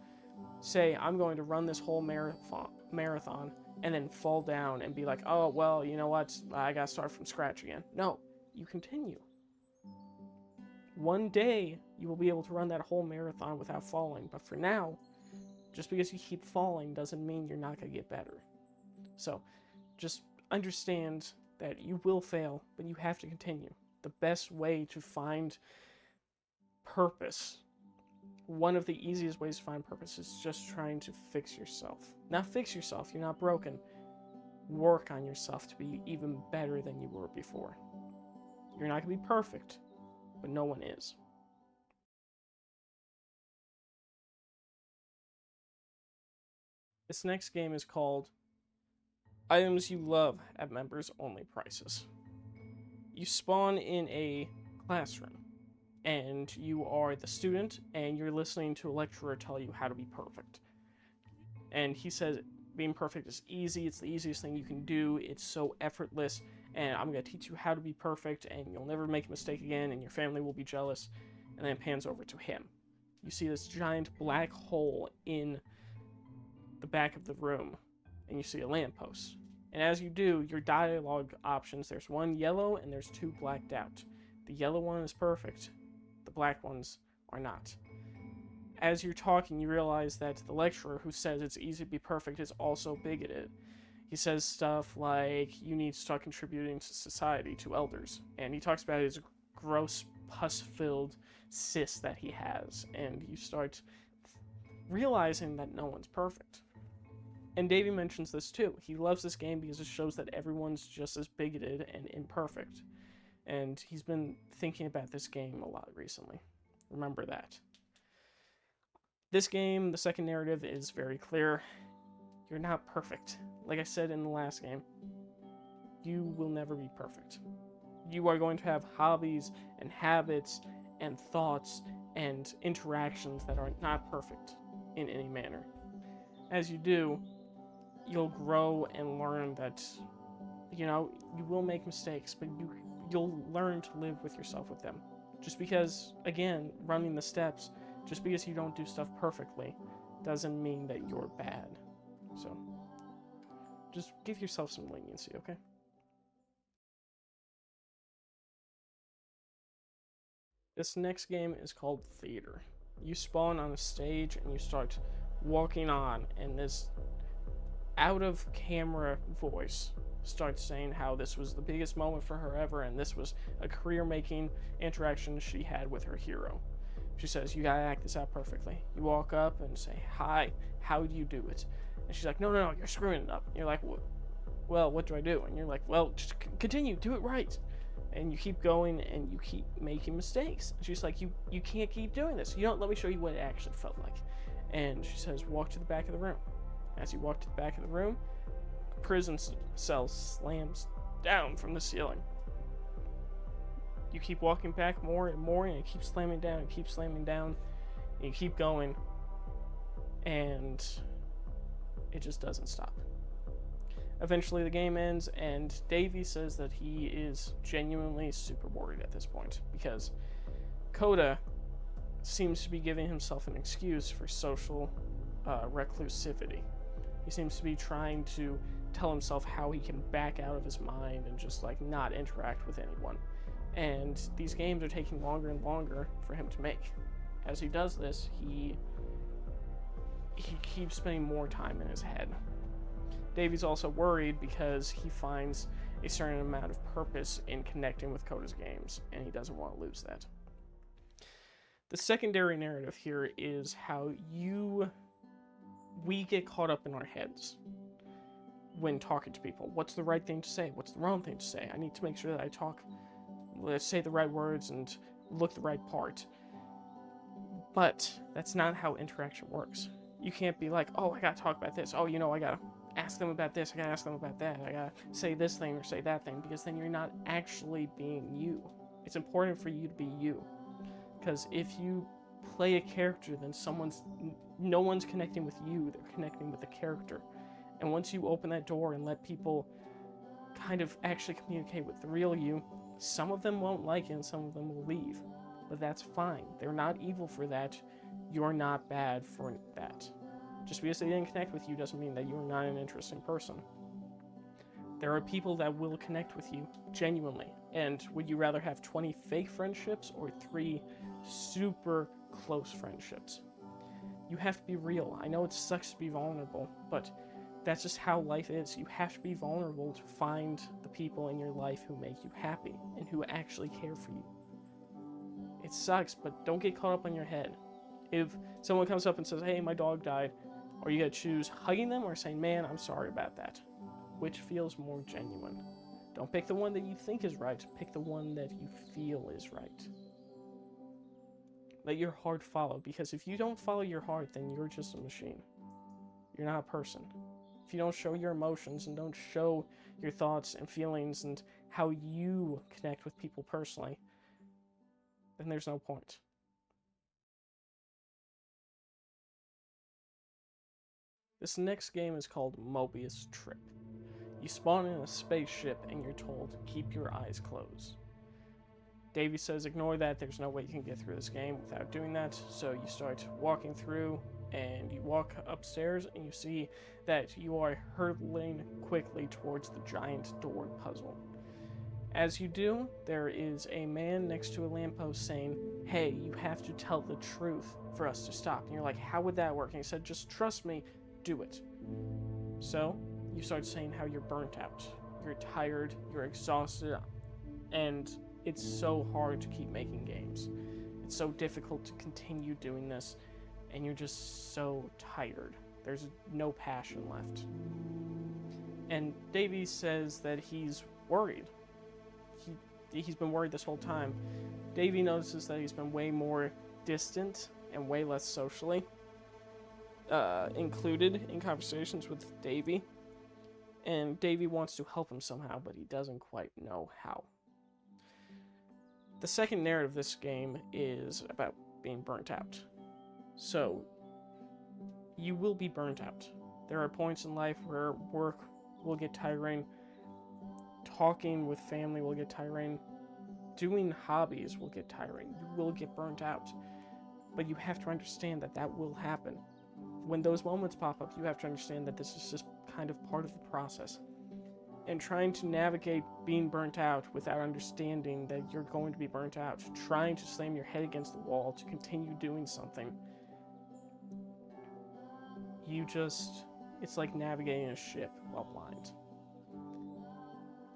say, I'm going to run this whole marathon and then fall down and be like, oh, well, you know what, I gotta start from scratch again. No, you continue. One day, you will be able to run that whole marathon without falling, but for now, just because you keep falling doesn't mean you're not going to get better. So, just understand that you will fail, but you have to continue. The best way to find purpose, one of the easiest ways to find purpose, is just trying to fix yourself. Not fix yourself, you're not broken. Work on yourself to be even better than you were before. You're not going to be perfect, but no one is. This next game is called Items You Love at Members Only Prices. You spawn in a classroom, and you are the student, and you're listening to a lecturer tell you how to be perfect. And he says being perfect is easy, it's the easiest thing you can do, it's so effortless, and I'm going to teach you how to be perfect, and you'll never make a mistake again, and your family will be jealous. And then it pans over to him. You see this giant black hole in the back of the room, and you see a lamppost. And as you do, your dialogue options, there's one yellow and there's two blacked out. The yellow one is perfect, the black ones are not. As you're talking, you realize that the lecturer who says it's easy to be perfect is also bigoted. He says stuff like, you need to start contributing to society, to elders. And he talks about his gross, pus-filled cyst that he has. And you start realizing that no one's perfect. And Davey mentions this too. He loves this game because it shows that everyone's just as bigoted and imperfect. And he's been thinking about this game a lot recently. Remember that. This game, the second narrative, is very clear. You're not perfect. Like I said in the last game, you will never be perfect. You are going to have hobbies and habits and thoughts and interactions that are not perfect in any manner. As you do, you'll grow and learn that, you will make mistakes, but you'll learn to live with yourself with them. Just because, again, running the steps, just because you don't do stuff perfectly doesn't mean that you're bad. So, just give yourself some leniency, okay? This next game is called Theater. You spawn on a stage and you start walking on, and this out-of-camera voice starts saying how this was the biggest moment for her ever, and this was a career-making interaction she had with her hero. She says, you gotta act this out perfectly. You walk up and say, hi, how do you do it? And she's like, no, you're screwing it up. And you're like, well, what do I do? And you're like, well, just continue, do it right. And you keep going, and you keep making mistakes. And she's like, you can't keep doing this. Let me show you what it actually felt like. And she says, walk to the back of the room. As you walk to the back of the room, a prison cell slams down from the ceiling. You keep walking back more and more, and it keeps slamming down, and keeps slamming down, and you keep going, and it just doesn't stop. Eventually the game ends, and Davey says that he is genuinely super worried at this point, because Coda seems to be giving himself an excuse for social reclusivity. He seems to be trying to tell himself how he can back out of his mind and just not interact with anyone. And these games are taking longer and longer for him to make. As he does this, he keeps spending more time in his head. Davey's also worried because he finds a certain amount of purpose in connecting with Coda's games, and he doesn't want to lose that. The secondary narrative here is how we get caught up in our heads when talking to people. What's the right thing to say? What's the wrong thing to say? I need to make sure that I say the right words and look the right part. But that's not how interaction works. You can't be like, oh, I gotta talk about this. Oh, I gotta ask them about this. I gotta ask them about that. I gotta say this thing or say that thing, because then you're not actually being you. It's important for you to be you. Because if you play a character, then no one's connecting with you, they're connecting with the character. And once you open that door and let people kind of actually communicate with the real you, some of them won't like it and some of them will leave. But that's fine. They're not evil for that. You're not bad for that. Just because they didn't connect with you doesn't mean that you're not an interesting person. There are people that will connect with you genuinely, And would you rather have 20 fake friendships or 3 super close friendships? You have to be real. I know it sucks to be vulnerable, but that's just how life is. You have to be vulnerable to find the people in your life who make you happy and who actually care for you. It sucks, but don't get caught up on your head. If someone comes up and says, hey, my dog died, are you going to choose hugging them or saying, man, I'm sorry about that? Which feels more genuine? Don't pick the one that you think is right. Pick the one that you feel is right. Let your heart follow, because if you don't follow your heart, then you're just a machine. You're not a person. If you don't show your emotions and don't show your thoughts and feelings and how you connect with people personally, then there's no point. This next game is called Mobius Trip. You spawn in a spaceship and you're told, keep your eyes closed. Davey says, ignore that, there's no way you can get through this game without doing that. So you start walking through, and you walk upstairs, and you see that you are hurtling quickly towards the giant door puzzle. As you do, there is a man next to a lamppost saying, hey, you have to tell the truth for us to stop. And you're like, how would that work? And he said, just trust me, do it. So you start saying how you're burnt out, you're tired, you're exhausted, and it's so hard to keep making games. It's so difficult to continue doing this, and you're just so tired. There's no passion left. And Davey says that he's worried. He's been worried this whole time. Davey notices that he's been way more distant and way less socially included in conversations with Davey. And Davey wants to help him somehow, but he doesn't quite know how. The second narrative of this game is about being burnt out. So, you will be burnt out. There are points in life where work will get tiring, talking with family will get tiring, doing hobbies will get tiring. You will get burnt out. But you have to understand that that will happen. When those moments pop up, you have to understand that this is just kind of part of the process. And trying to navigate being burnt out without understanding that you're going to be burnt out, trying to slam your head against the wall to continue doing something, it's like navigating a ship while blind.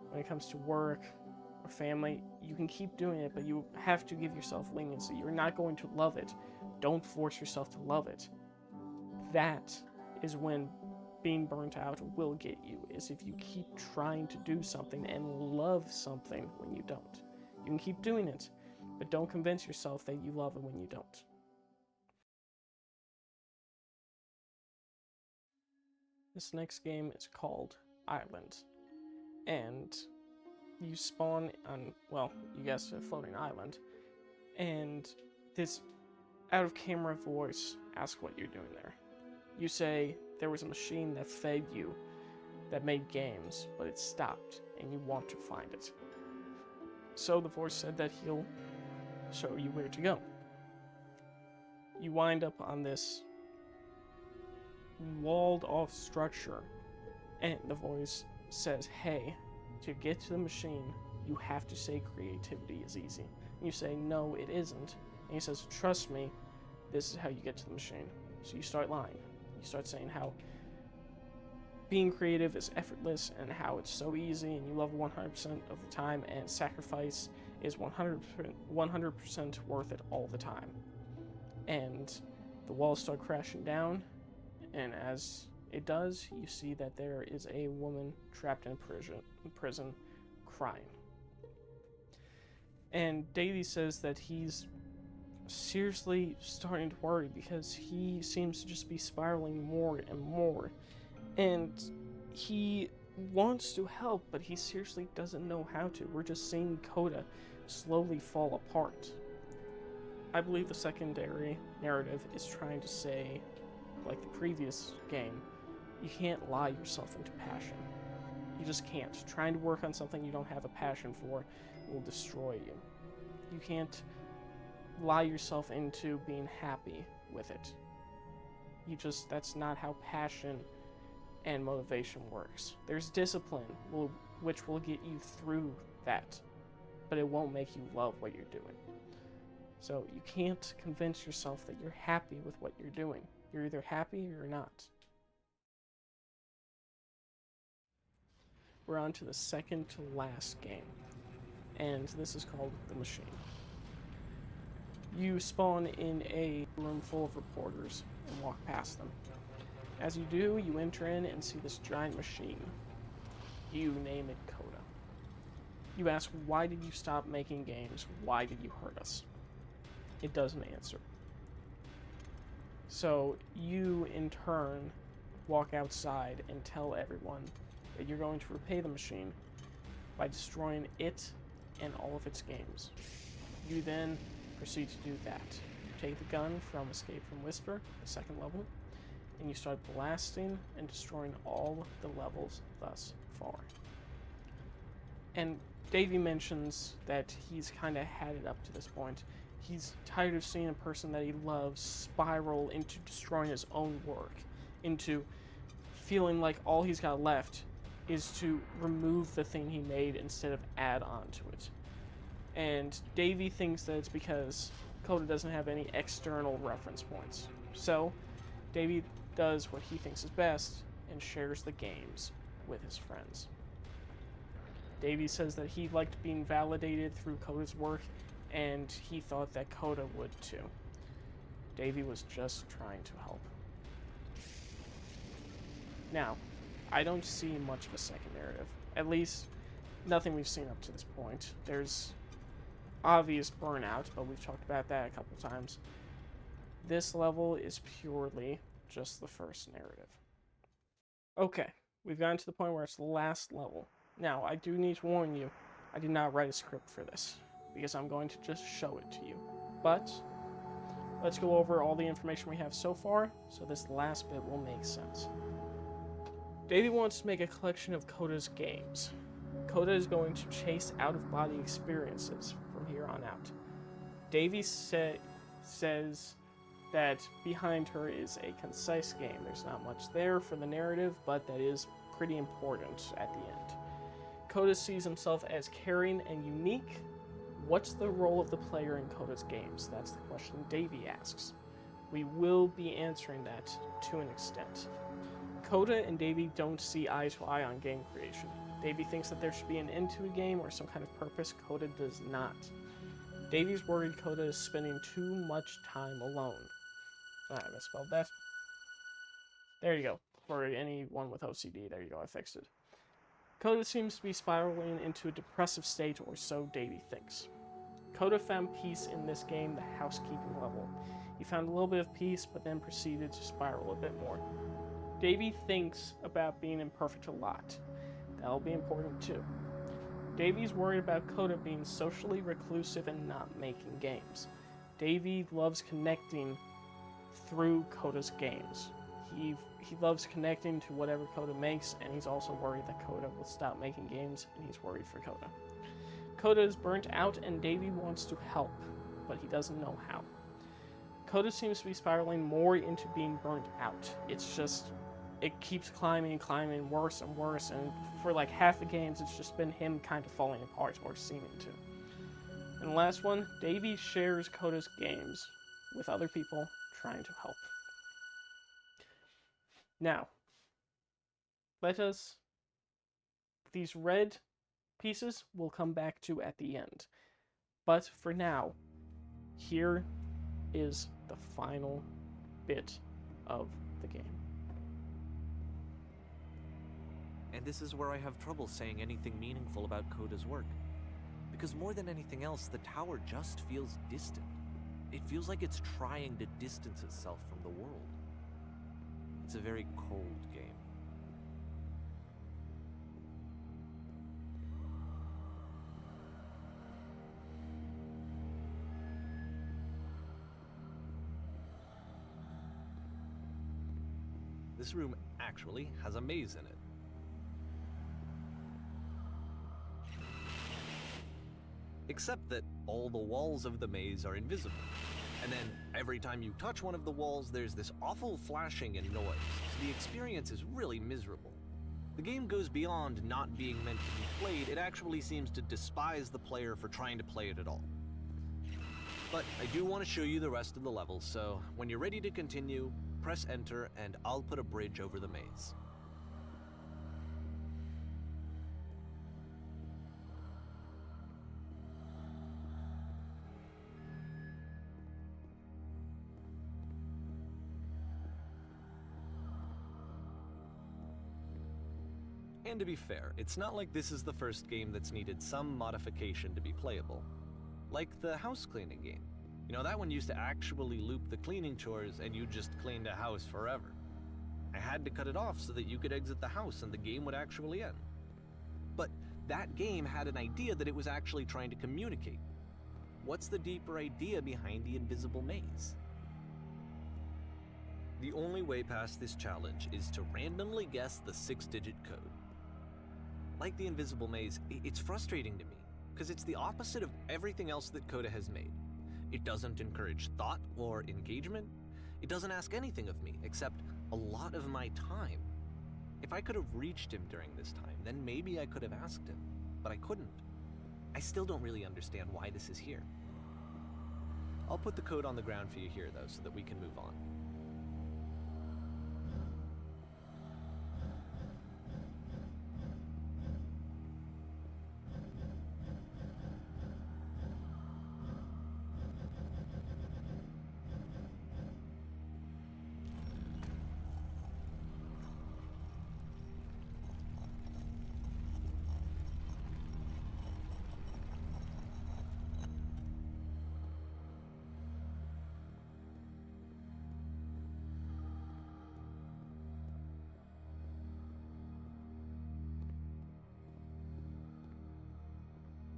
When it comes to work or family, you can keep doing it, but you have to give yourself leniency. You're not going to love it. Don't force yourself to love it. That is when being burnt out will get you, is if you keep trying to do something and love something when you don't. You can keep doing it, but don't convince yourself that you love it when you don't. This next game is called Island, and you spawn on, well, you guessed it, a floating island, and this out-of-camera voice asks what you're doing there. You say, there was a machine that fed you, that made games, but it stopped, and you want to find it. So the voice said that he'll show you where to go. You wind up on this walled-off structure, and the voice says, hey, to get to the machine, you have to say creativity is easy. And you say, no, it isn't. And he says, trust me, this is how you get to the machine. So you start lying. You start saying how being creative is effortless and how it's so easy and you love 100% of the time and sacrifice is 100% worth it all the time. And the walls start crashing down, and as it does, you see that there is a woman trapped in a prison crying. And Davey says that he's seriously starting to worry because he seems to just be spiraling more and more. And he wants to help, but he seriously doesn't know how to. We're just seeing Coda slowly fall apart. I believe the secondary narrative is trying to say, like the previous game, you can't lie yourself into passion. You just can't. Trying to work on something you don't have a passion for will destroy you. You can't lie yourself into being happy with it. That's not how passion and motivation works. There's discipline, which will get you through that. but it won't make you love what you're doing. So you can't convince yourself that you're happy with what you're doing. You're either happy or you're not. We're on to the second to last game, and this is called The Machine. You spawn in a room full of reporters and walk past them. As you do, you enter in and see this giant machine. You name it Coda. You ask, why did you stop making games? Why did you hurt us? It doesn't answer. So you, in turn, walk outside and tell everyone that you're going to repay the machine by destroying it and all of its games. You then proceed to do that. You take the gun from Escape from Whisper, the second level, and you start blasting and destroying all the levels thus far. And Davey mentions that he's kind of had it up to this point. He's tired of seeing a person that he loves spiral into destroying his own work, into feeling like all he's got left is to remove the thing he made instead of add on to it. And Davey thinks that it's because Coda doesn't have any external reference points. So Davey does what he thinks is best and shares the games with his friends. Davey says that he liked being validated through Coda's work, and he thought that Coda would too. Davey was just trying to help. Now, I don't see much of a second narrative. At least, nothing we've seen up to this point. There's obvious burnout, but we've talked about that a couple times. This level is purely just the first narrative. Okay, we've gotten to the point where it's the last level. Now, I do need to warn you, I did not write a script for this, because I'm going to just show it to you. But let's go over all the information we have so far, so this last bit will make sense. Davey wants to make a collection of Coda's games. Coda is going to chase out-of-body experiences from here on out. Davey says that behind her is a concise game. There's not much there for the narrative, but that is pretty important at the end. Coda sees himself as caring and unique. What's the role of the player in Coda's games? That's the question Davey asks. We will be answering that to an extent. Coda and Davey don't see eye to eye on game creation. Davey thinks that there should be an end to a game or some kind of purpose. Coda does not. Davey's worried Coda is spending too much time alone. I misspelled that. There you go. For anyone with OCD, there you go, I fixed it. Coda seems to be spiraling into a depressive state, or so Davey thinks. Coda found peace in this game, the housekeeping level. He found a little bit of peace, but then proceeded to spiral a bit more. Davey thinks about being imperfect a lot. That'll be important too. Davey's worried about Coda being socially reclusive and not making games. Davey loves connecting through Coda's games. He loves connecting to whatever Coda makes, and he's also worried that Coda will stop making games, and he's worried for Coda. Coda is burnt out, and Davey wants to help, but he doesn't know how. Coda seems to be spiraling more into being burnt out. It keeps climbing worse and worse, and for like half the games, it's just been him kind of falling apart, or seeming to. And the last one, Davey shares Coda's games with other people trying to help. Now, these red pieces we'll come back to at the end. But for now, here is the final bit of the game. And this is where I have trouble saying anything meaningful about Coda's work. Because more than anything else, the tower just feels distant. It feels like it's trying to distance itself from the world. It's a very cold game. This room actually has a maze in it. Except that all the walls of the maze are invisible. And then, every time you touch one of the walls, there's this awful flashing and noise, so the experience is really miserable. The game goes beyond not being meant to be played, it actually seems to despise the player for trying to play it at all. But I do want to show you the rest of the levels, so when you're ready to continue, press enter and I'll put a bridge over the maze. And to be fair, it's not like this is the first game that's needed some modification to be playable. Like the house cleaning game. You know, that one used to actually loop the cleaning chores and you just cleaned a house forever. I had to cut it off so that you could exit the house and the game would actually end. But that game had an idea that it was actually trying to communicate. What's the deeper idea behind the invisible maze? The only way past this challenge is to randomly guess the 6-digit code. Like the invisible maze, it's frustrating to me, because it's the opposite of everything else that Coda has made. It doesn't encourage thought or engagement. It doesn't ask anything of me, except a lot of my time. If I could have reached him during this time, then maybe I could have asked him, but I couldn't. I still don't really understand why this is here. I'll put the code on the ground for you here, though, so that we can move on.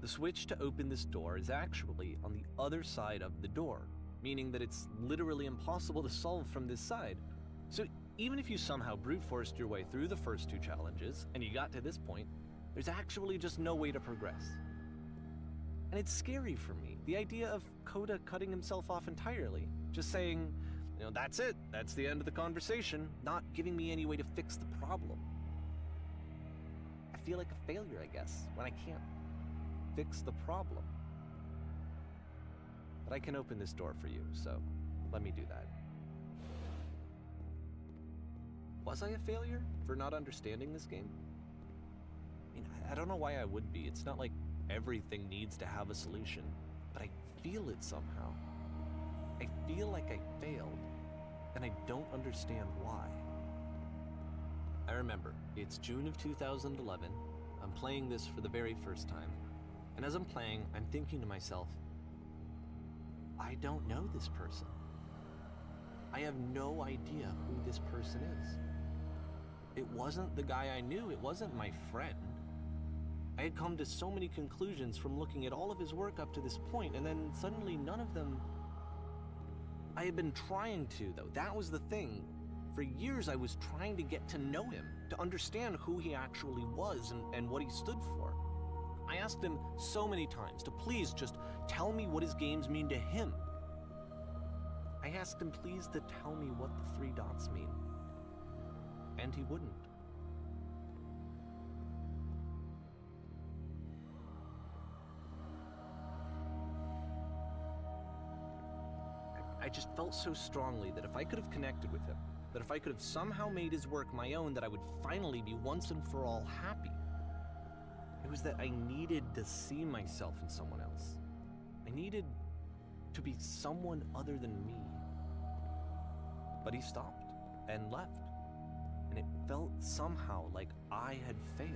The switch to open this door is actually on the other side of the door, meaning that it's literally impossible to solve from this side. So even if you somehow brute forced your way through the first 2 challenges, and you got to this point, there's actually just no way to progress. And it's scary for me, the idea of Coda cutting himself off entirely, just saying, you know, that's it, that's the end of the conversation, not giving me any way to fix the problem. I feel like a failure, I guess, when I can't fix the problem. But I can open this door for you, so let me do that. Was I a failure for not understanding this game? I mean, I don't know why I would be. It's not like everything needs to have a solution, but I feel it somehow. I feel like I failed, and I don't understand why. I remember, it's June of 2011. I'm playing this for the very first time. And as I'm playing, I'm thinking to myself, I don't know this person. I have no idea who this person is. It wasn't the guy I knew, it wasn't my friend. I had come to so many conclusions from looking at all of his work up to this point, and then suddenly none of them... I had been trying to, though. That was the thing. For years I was trying to get to know him, to understand who he actually was and what he stood for. I asked him so many times to please just tell me what his games mean to him. I asked him please to tell me what the 3 dots mean. And he wouldn't. I just felt so strongly that if I could have connected with him, that if I could have somehow made his work my own, that I would finally be once and for all happy. It was that I needed to see myself in someone else. I needed to be someone other than me. But he stopped and left, and it felt somehow like I had failed.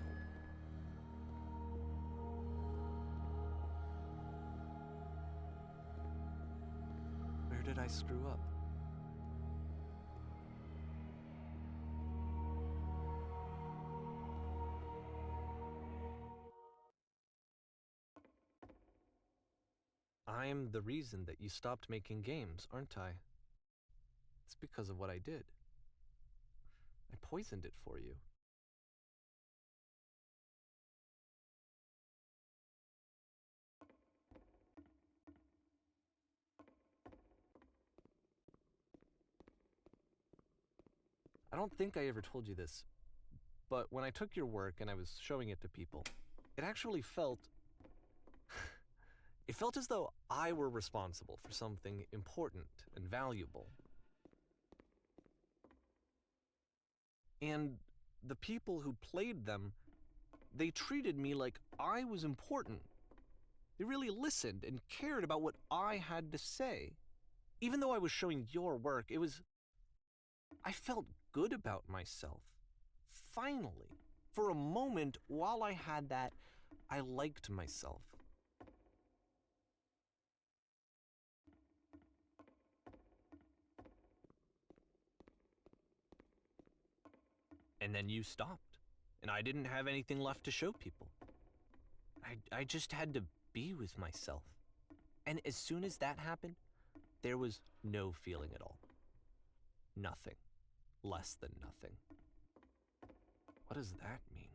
Where did I screw up? I'm the reason that you stopped making games, aren't I? It's because of what I did. I poisoned it for you. I don't think I ever told you this, But when I took your work and I was showing it to people, it actually felt... it felt as though I were responsible for something important and valuable. And the people who played them, they treated me like I was important. They really listened and cared about what I had to say. Even though I was showing your work, I felt good about myself. Finally. For a moment, while I had that, I liked myself. And then you stopped, and I didn't have anything left to show people. I just had to be with myself. And as soon as that happened, there was no feeling at all. Nothing. Less than nothing. What does that mean?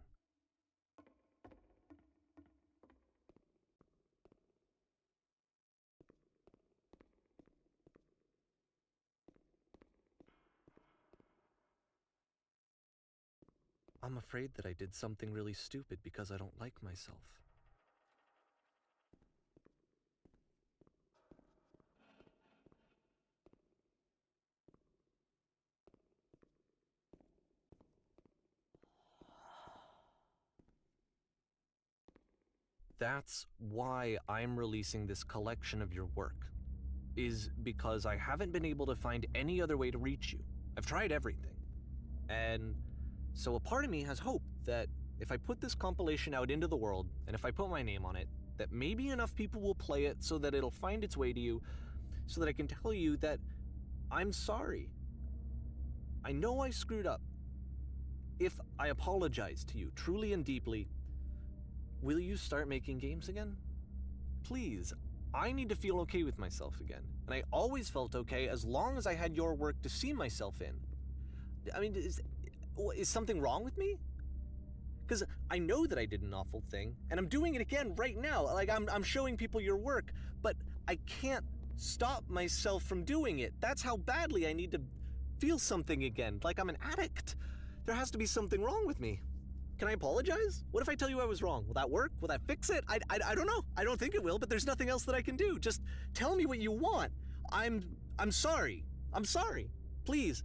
I'm afraid that I did something really stupid because I don't like myself. That's why I'm releasing this collection of your work, is because I haven't been able to find any other way to reach you. I've tried everything. And so a part of me has hope that if I put this compilation out into the world, and if I put my name on it, that maybe enough people will play it so that it'll find its way to you, so that I can tell you that I'm sorry. I know I screwed up. If I apologize to you truly and deeply, will you start making games again? Please, I need to feel okay with myself again. And I always felt okay as long as I had your work to see myself in. I mean, is something wrong with me? Because I know that I did an awful thing, and I'm doing it again right now. Like, I'm showing people your work, but I can't stop myself from doing it. That's how badly I need to feel something again, like I'm an addict. There has to be something wrong with me. Can I apologize? What if I tell you I was wrong? Will that work? Will that fix it? I don't know. I don't think it will, but there's nothing else that I can do. Just tell me what you want. I'm sorry. I'm sorry. Please,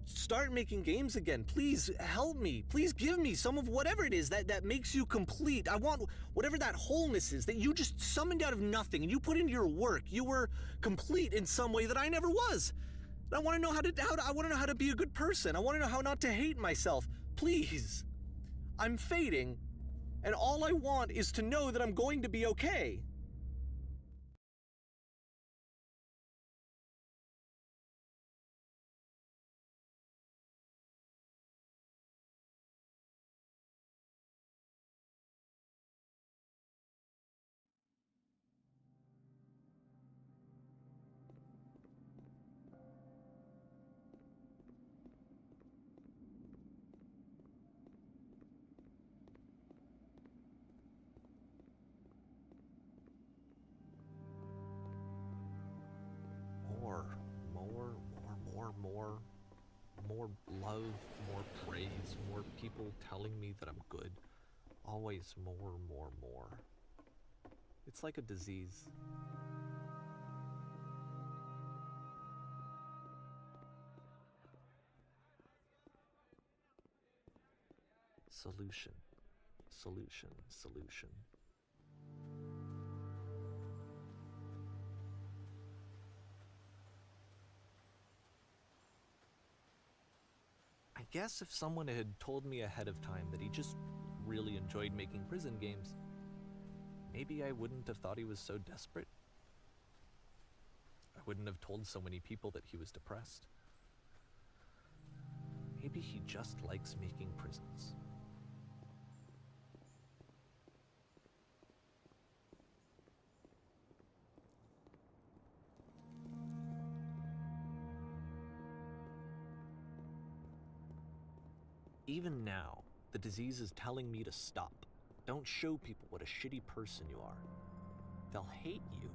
start making games again. Please help me. Please give me some of whatever it is that makes you complete. I want whatever that wholeness is that you just summoned out of nothing and you put into your work. You were complete in some way that I never was. And I want to know I want to know how to be a good person. I want to know how not to hate myself. Please. I'm fading, and all I want is to know that I'm going to be okay. More love, more praise, more people telling me that I'm good. Always more. It's like a disease. Solution. I guess if someone had told me ahead of time that he just really enjoyed making prison games, maybe I wouldn't have thought he was so desperate. I wouldn't have told so many people that he was depressed. Maybe he just likes making prisons. Even now, the disease is telling me to stop. Don't show people what a shitty person you are. They'll hate you.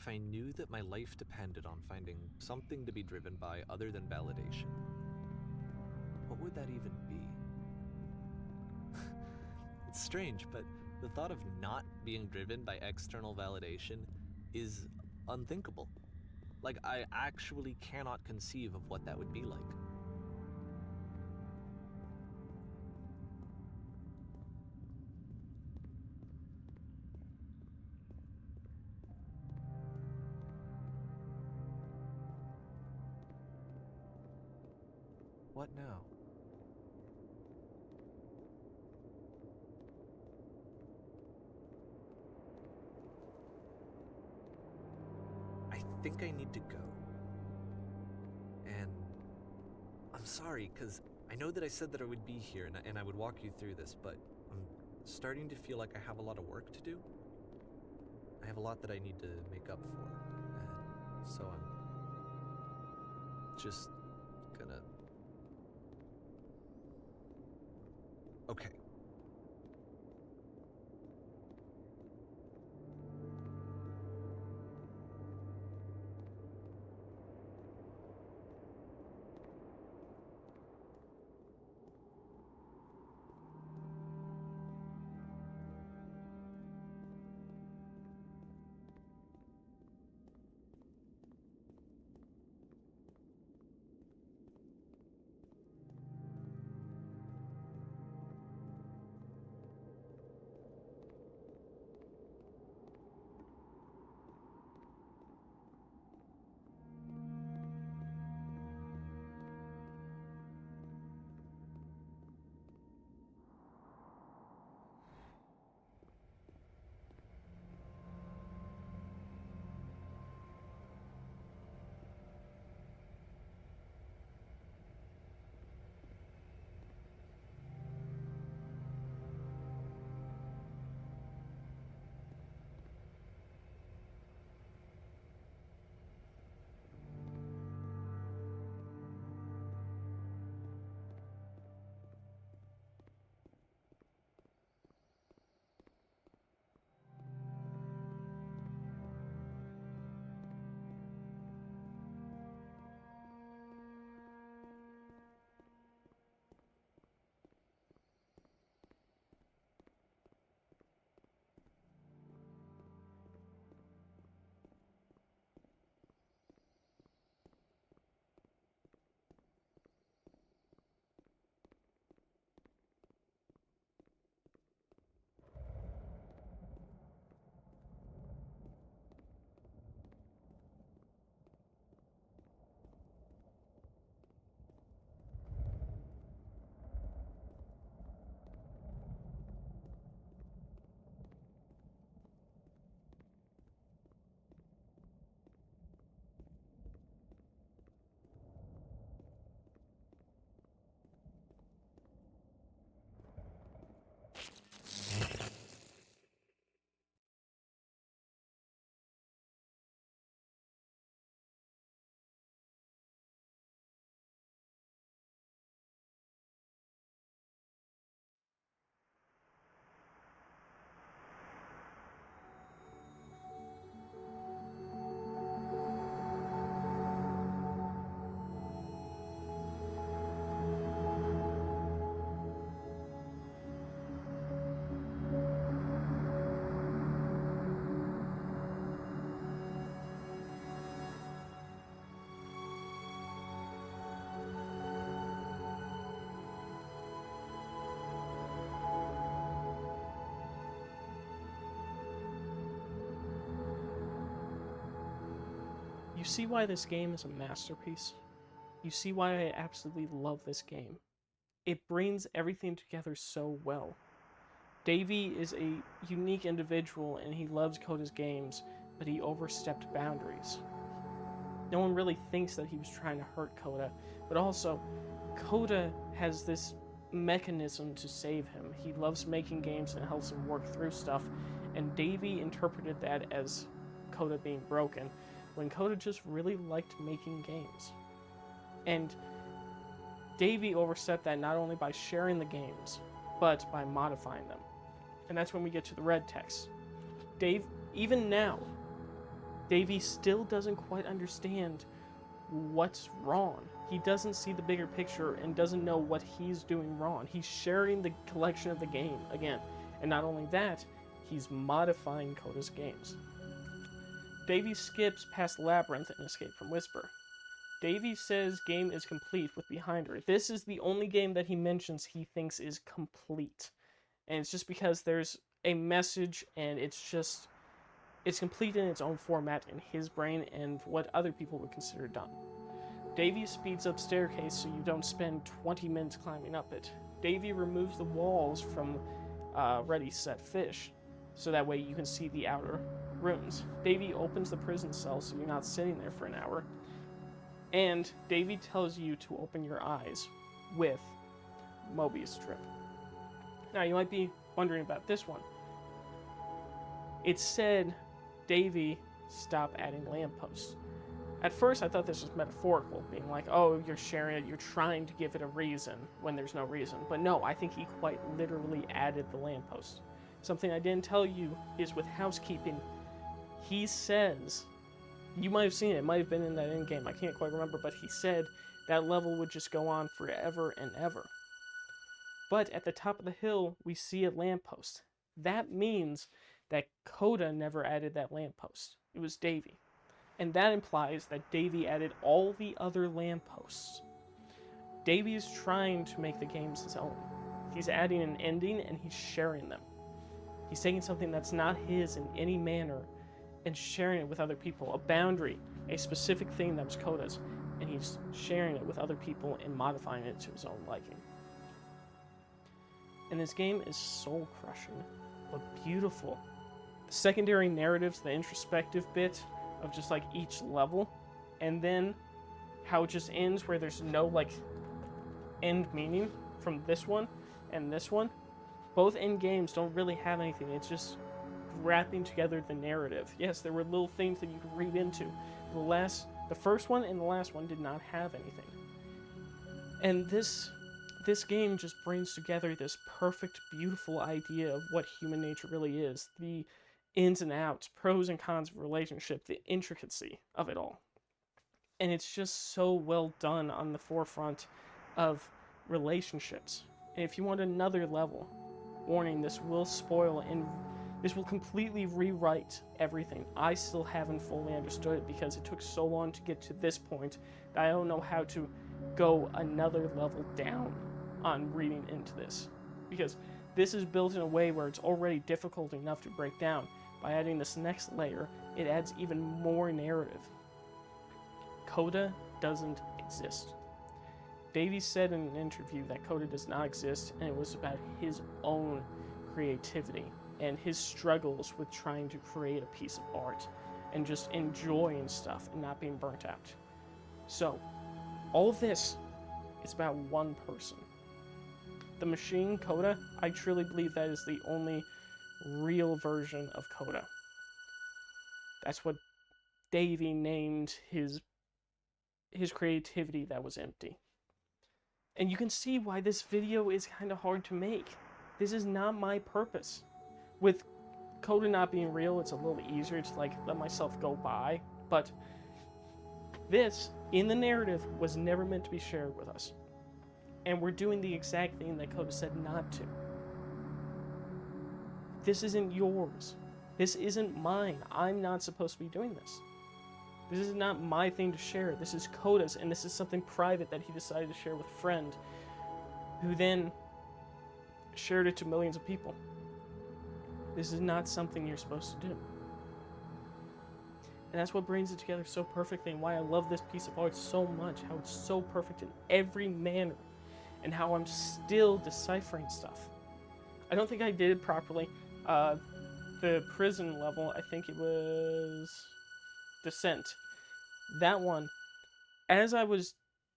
if I knew that my life depended on finding something to be driven by other than validation, what would that even be? It's strange, but the thought of not being driven by external validation is unthinkable. Like, I actually cannot conceive of what that would be like. What now? I think I need to go. And I'm sorry, because I know that I said that I would be here and I would walk you through this, but I'm starting to feel like I have a lot of work to do. I have a lot that I need to make up for, and so I'm just gonna... Okay. You see why this game is a masterpiece? You see why I absolutely love this game. It brings everything together so well. Davey is a unique individual and he loves Coda's games, but he overstepped boundaries. No one really thinks that he was trying to hurt Coda, but also, Coda has this mechanism to save him. He loves making games and helps him work through stuff, and Davey interpreted that as Coda being broken, when Coda just really liked making games. And Davey overstepped that not only by sharing the games, but by modifying them. And that's when we get to the red text. Dave, even now, Davey still doesn't quite understand what's wrong. He doesn't see the bigger picture and doesn't know what he's doing wrong. He's sharing the collection of the game again. And not only that, he's modifying Coda's games. Davey skips past Labyrinth and Escape from Whisper. Davey says game is complete with Behind Her. This is the only game that he mentions he thinks is complete. And it's just because there's a message and it's complete in its own format in his brain and what other people would consider done. Davey speeds up staircase so you don't spend 20 minutes climbing up it. Davey removes the walls from Ready, Set, Fish, so that way you can see the outer rooms. Davey opens the prison cell so you're not sitting there for an hour. And Davey tells you to open your eyes with Mobius Trip. Now you might be wondering about this one. It said, Davey, stop adding lampposts. At first I thought this was metaphorical, being like, oh, you're sharing it, you're trying to give it a reason when there's no reason. But no, I think he quite literally added the lampposts. Something I didn't tell you is with Housekeeping, he says, you might have seen it might have been in that end game, I can't quite remember, but he said that level would just go on forever and ever. But at the top of the hill, we see a lamppost. That means that Coda never added that lamppost. It was Davey. And that implies that Davey added all the other lampposts. Davey is trying to make the games his own. He's adding an ending and he's sharing them. He's taking something that's not his in any manner and sharing it with other people. A boundary, a specific thing that was Coda's, and he's sharing it with other people and modifying it to his own liking. And this game is soul-crushing, but beautiful. The secondary narratives, the introspective bit of just like each level, and then how it just ends where there's no like end meaning from this one and this one. Both end games don't really have anything. It's just wrapping together the narrative. Yes, there were little things that you could read into. The first one and the last one did not have anything. And this game just brings together this perfect, beautiful idea of what human nature really is. The ins and outs, pros and cons of relationship, the intricacy of it all. And it's just so well done on the forefront of relationships. And if you want another level, warning, this will spoil and this will completely rewrite everything. I still haven't fully understood it because it took so long to get to this point that I don't know how to go another level down on reading into this. Because this is built in a way where it's already difficult enough to break down. By adding this next layer, it adds even more narrative. Coda doesn't exist. Davey said in an interview that Coda does not exist, and it was about his own creativity and his struggles with trying to create a piece of art and just enjoying stuff and not being burnt out. So, all of this is about one person. The machine, Coda, I truly believe that is the only real version of Coda. That's what Davey named his creativity that was empty. And you can see why this video is kind of hard to make. This is not my purpose. With Coda not being real, it's a little easier to like let myself go by, but this, in the narrative, was never meant to be shared with us. And we're doing the exact thing that Coda said not to. This isn't yours. This isn't mine. I'm not supposed to be doing this. This is not my thing to share. This is Coda's, and this is something private that he decided to share with a friend, who then shared it to millions of people. This is not something you're supposed to do. And that's what brings it together so perfectly, and why I love this piece of art so much, how it's so perfect in every manner, and how I'm still deciphering stuff. I don't think I did it properly. The prison level, I think it was Descent. That one, as I was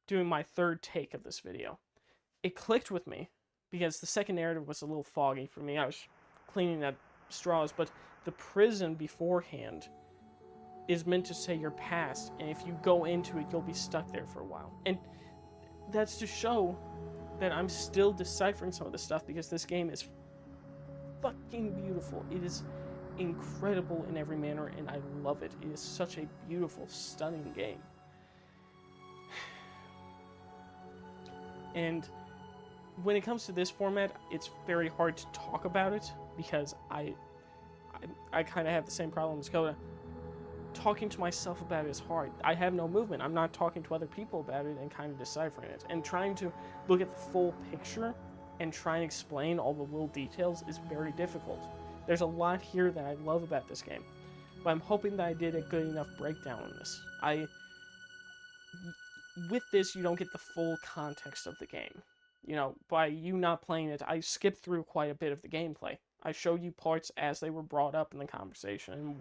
doing my third take of this video, it clicked with me, because the second narrative was a little foggy for me. I was cleaning at straws, but the prison beforehand is meant to say your past, and if you go into it, you'll be stuck there for a while. And that's to show that I'm still deciphering some of this stuff, because this game is fucking beautiful. It is incredible in every manner, and I love it. It is such a beautiful, stunning game. And when it comes to this format, it's very hard to talk about it because I kind of have the same problem as Coda. Talking to myself about it is hard. I have no movement. I'm not talking to other people about it and kind of deciphering it. And trying to look at the full picture and try and explain all the little details is very difficult. There's a lot here that I love about this game, but I'm hoping that I did a good enough breakdown on this. With this, you don't get the full context of the game. You know, by you not playing it, I skipped through quite a bit of the gameplay. I showed you parts as they were brought up in the conversation and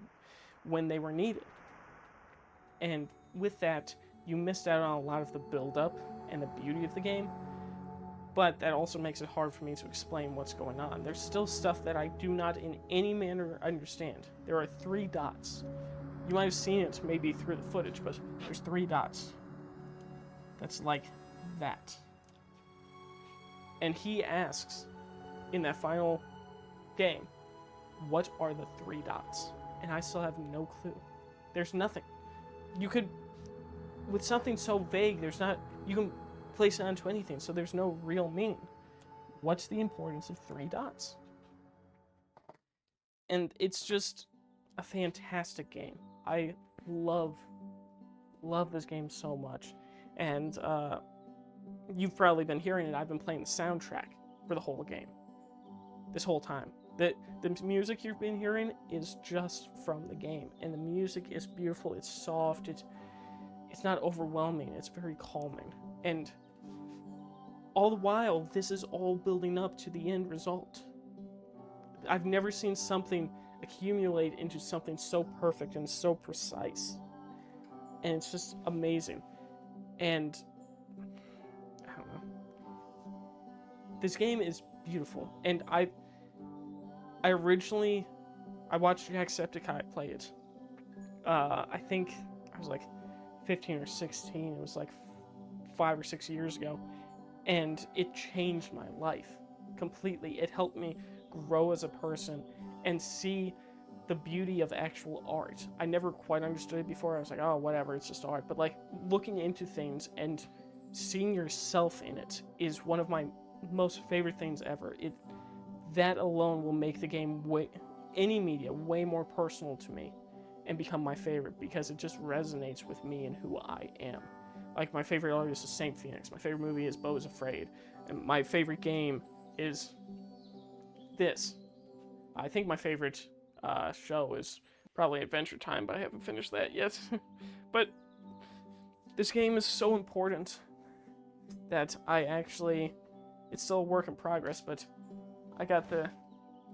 when they were needed. And with that, you missed out on a lot of the build-up and the beauty of the game, but that also makes it hard for me to explain what's going on. There's still stuff that I do not in any manner understand. There are 3 dots. You might have seen it maybe through the footage, but there's 3 dots. That's like that. And he asks in that final game, what are the 3 dots? And I still have no clue. There's nothing. You could, with something so vague, you can place it onto anything, so there's no real meaning. What's the importance of 3 dots? And it's just a fantastic game. I love this game so much. And you've probably been hearing it. I've been playing the soundtrack for the whole game. This whole time. The music you've been hearing is just from the game. And the music is beautiful. It's soft. It's not overwhelming. It's very calming. And all the while, this is all building up to the end result. I've never seen something accumulate into something so perfect and so precise. And it's just amazing. And I don't know. This game is beautiful. And I originally watched Jacksepticeye play it. I think I was like 15 or 16. It was like 5 or 6 years ago. And it changed my life completely. It helped me grow as a person and see the beauty of actual art. I never quite understood it before. I was like, oh, whatever, it's just art. But like looking into things and seeing yourself in it is one of my most favorite things ever. That alone will make the game any media way more personal to me and become my favorite because it just resonates with me and who I am. Like my favorite artist is Saint Phoenix. My favorite movie is Beau is Afraid. And my favorite game is this. I think my favorite show is probably Adventure Time, but I haven't finished that yet. But this game is so important that it's still a work in progress, but I got the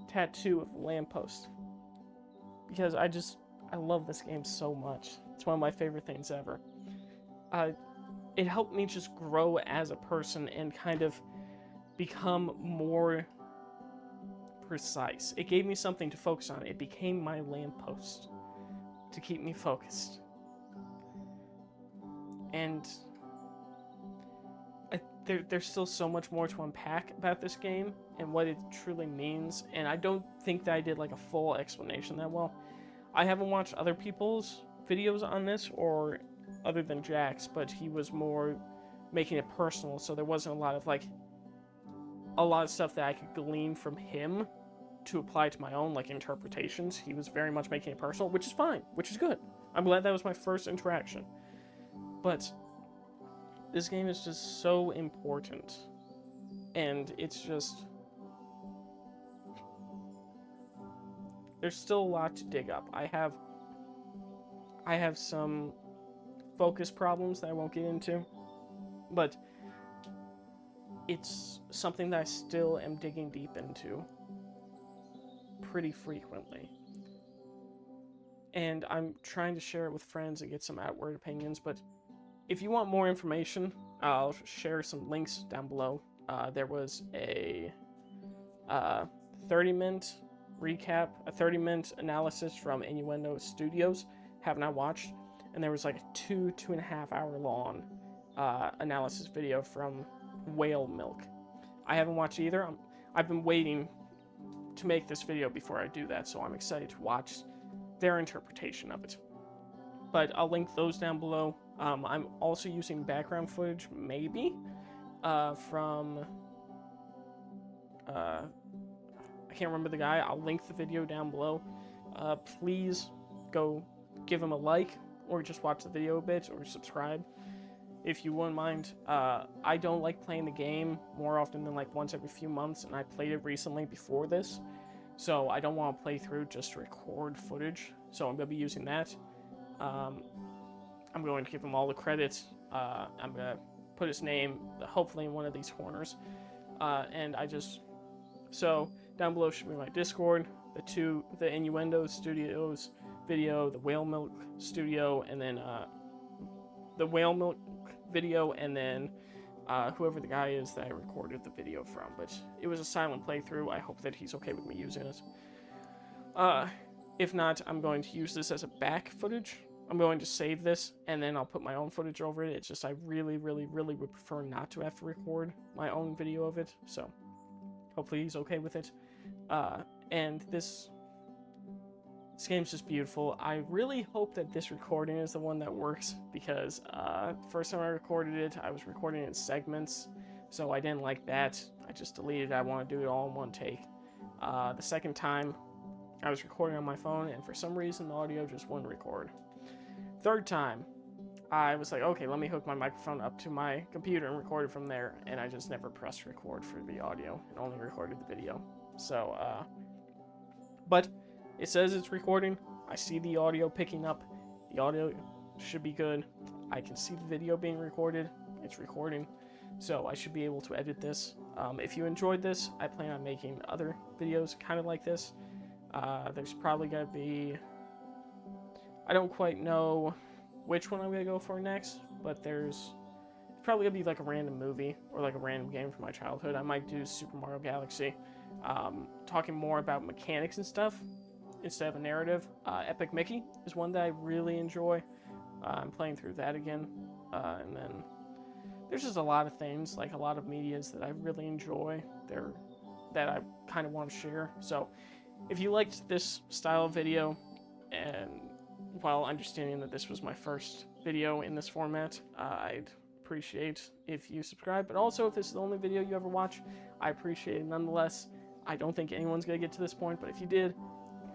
tattoo of the lamppost because I love this game so much. It's one of my favorite things ever. It helped me just grow as a person and kind of become more precise. It gave me something to focus on. It became my lamppost to keep me focused. And there's still so much more to unpack about this game and what it truly means, and I don't think that I did like a full explanation that well. I haven't watched other people's videos on this, or other than Jack's, but he was more making it personal, so there wasn't a lot of stuff that I could glean from him to apply to my own like interpretations. He was very much making it personal, which is fine, which is good. I'm glad that was my first interaction. But this game is just so important, and it's just, there's still a lot to dig up. I have some focus problems that I won't get into, but it's something that I still am digging deep into pretty frequently. And I'm trying to share it with friends and get some outward opinions, but if you want more information, I'll share some links down below. There was a 30-minute recap, a 30-minute analysis from Innuendo Studios, have not watched, and there was like a 2.5 hour long analysis video from Whale Milk. I haven't watched either. I've been waiting to make this video before I do that, so I'm excited to watch their interpretation of it. But I'll link those down below. I'm also using background footage, maybe, from, I can't remember the guy. I'll link the video down below. Please go give him a like, or just watch the video a bit, or subscribe, if you wouldn't mind. I don't like playing the game more often than like once every few months, and I played it recently before this, so I don't want to play through just to record footage, so I'm going to be using that. I'm going to give him all the credits. I'm going to put his name, hopefully, in one of these corners. So down below should be my Discord, the Innuendo Studios video, the Whale Milk Studio, and then the Whale Milk video, and then whoever the guy is that I recorded the video from. But it was a silent playthrough. I hope that he's okay with me using it. If not, I'm going to use this as a back footage. I'm going to save this, and then I'll put my own footage over it. It's just I really, really, really would prefer not to have to record my own video of it, so hopefully he's okay with it. And this game's just beautiful. I really hope that this recording is the one that works, because first time I recorded it, I was recording in segments, so I didn't like that. I just deleted it. I want to do it all in one take. The second time, I was recording on my phone, and for some reason, the audio just wouldn't record. Third time, I was like, okay, let me hook my microphone up to my computer and record it from there, and I just never pressed record for the audio and only recorded the video. So, but it says it's recording. I see the audio picking up. The audio should be good. I can see the video being recorded. It's recording. So I should be able to edit this. If you enjoyed this, I plan on making other videos kind of like this. There's probably going to be, I don't quite know which one I'm going to go for next, but there's probably going to be like a random movie or like a random game from my childhood. I might do Super Mario Galaxy, talking more about mechanics and stuff instead of a narrative. Epic Mickey is one that I really enjoy. I'm playing through that again. And then there's just a lot of things, like a lot of medias that I really enjoy that I kind of want to share. So if you liked this style of video, and while understanding that this was my first video in this format, I'd appreciate if you subscribe. But also, if this is the only video you ever watch, I appreciate it nonetheless. I don't think anyone's going to get to this point, but if you did,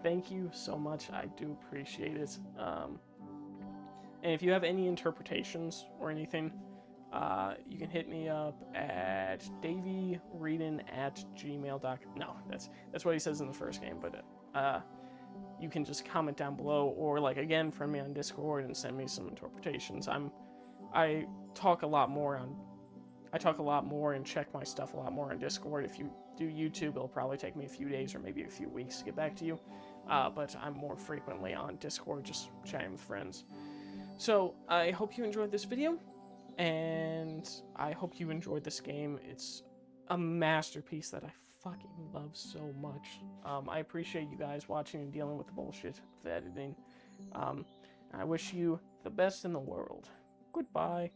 thank you so much. I do appreciate it. And if you have any interpretations or anything, you can hit me up at daveywreden@gmail.com. No, that's what he says in the first game, but you can just comment down below, or like again, friend me on Discord and send me some interpretations. I talk a lot more and check my stuff a lot more on Discord. If you do YouTube, it'll probably take me a few days or maybe a few weeks to get back to you. But I'm more frequently on Discord, just chatting with friends. So I hope you enjoyed this video, and I hope you enjoyed this game. It's a masterpiece that I fucking love so much. I appreciate you guys watching and dealing with the bullshit of the editing. I wish you the best in the world. Goodbye.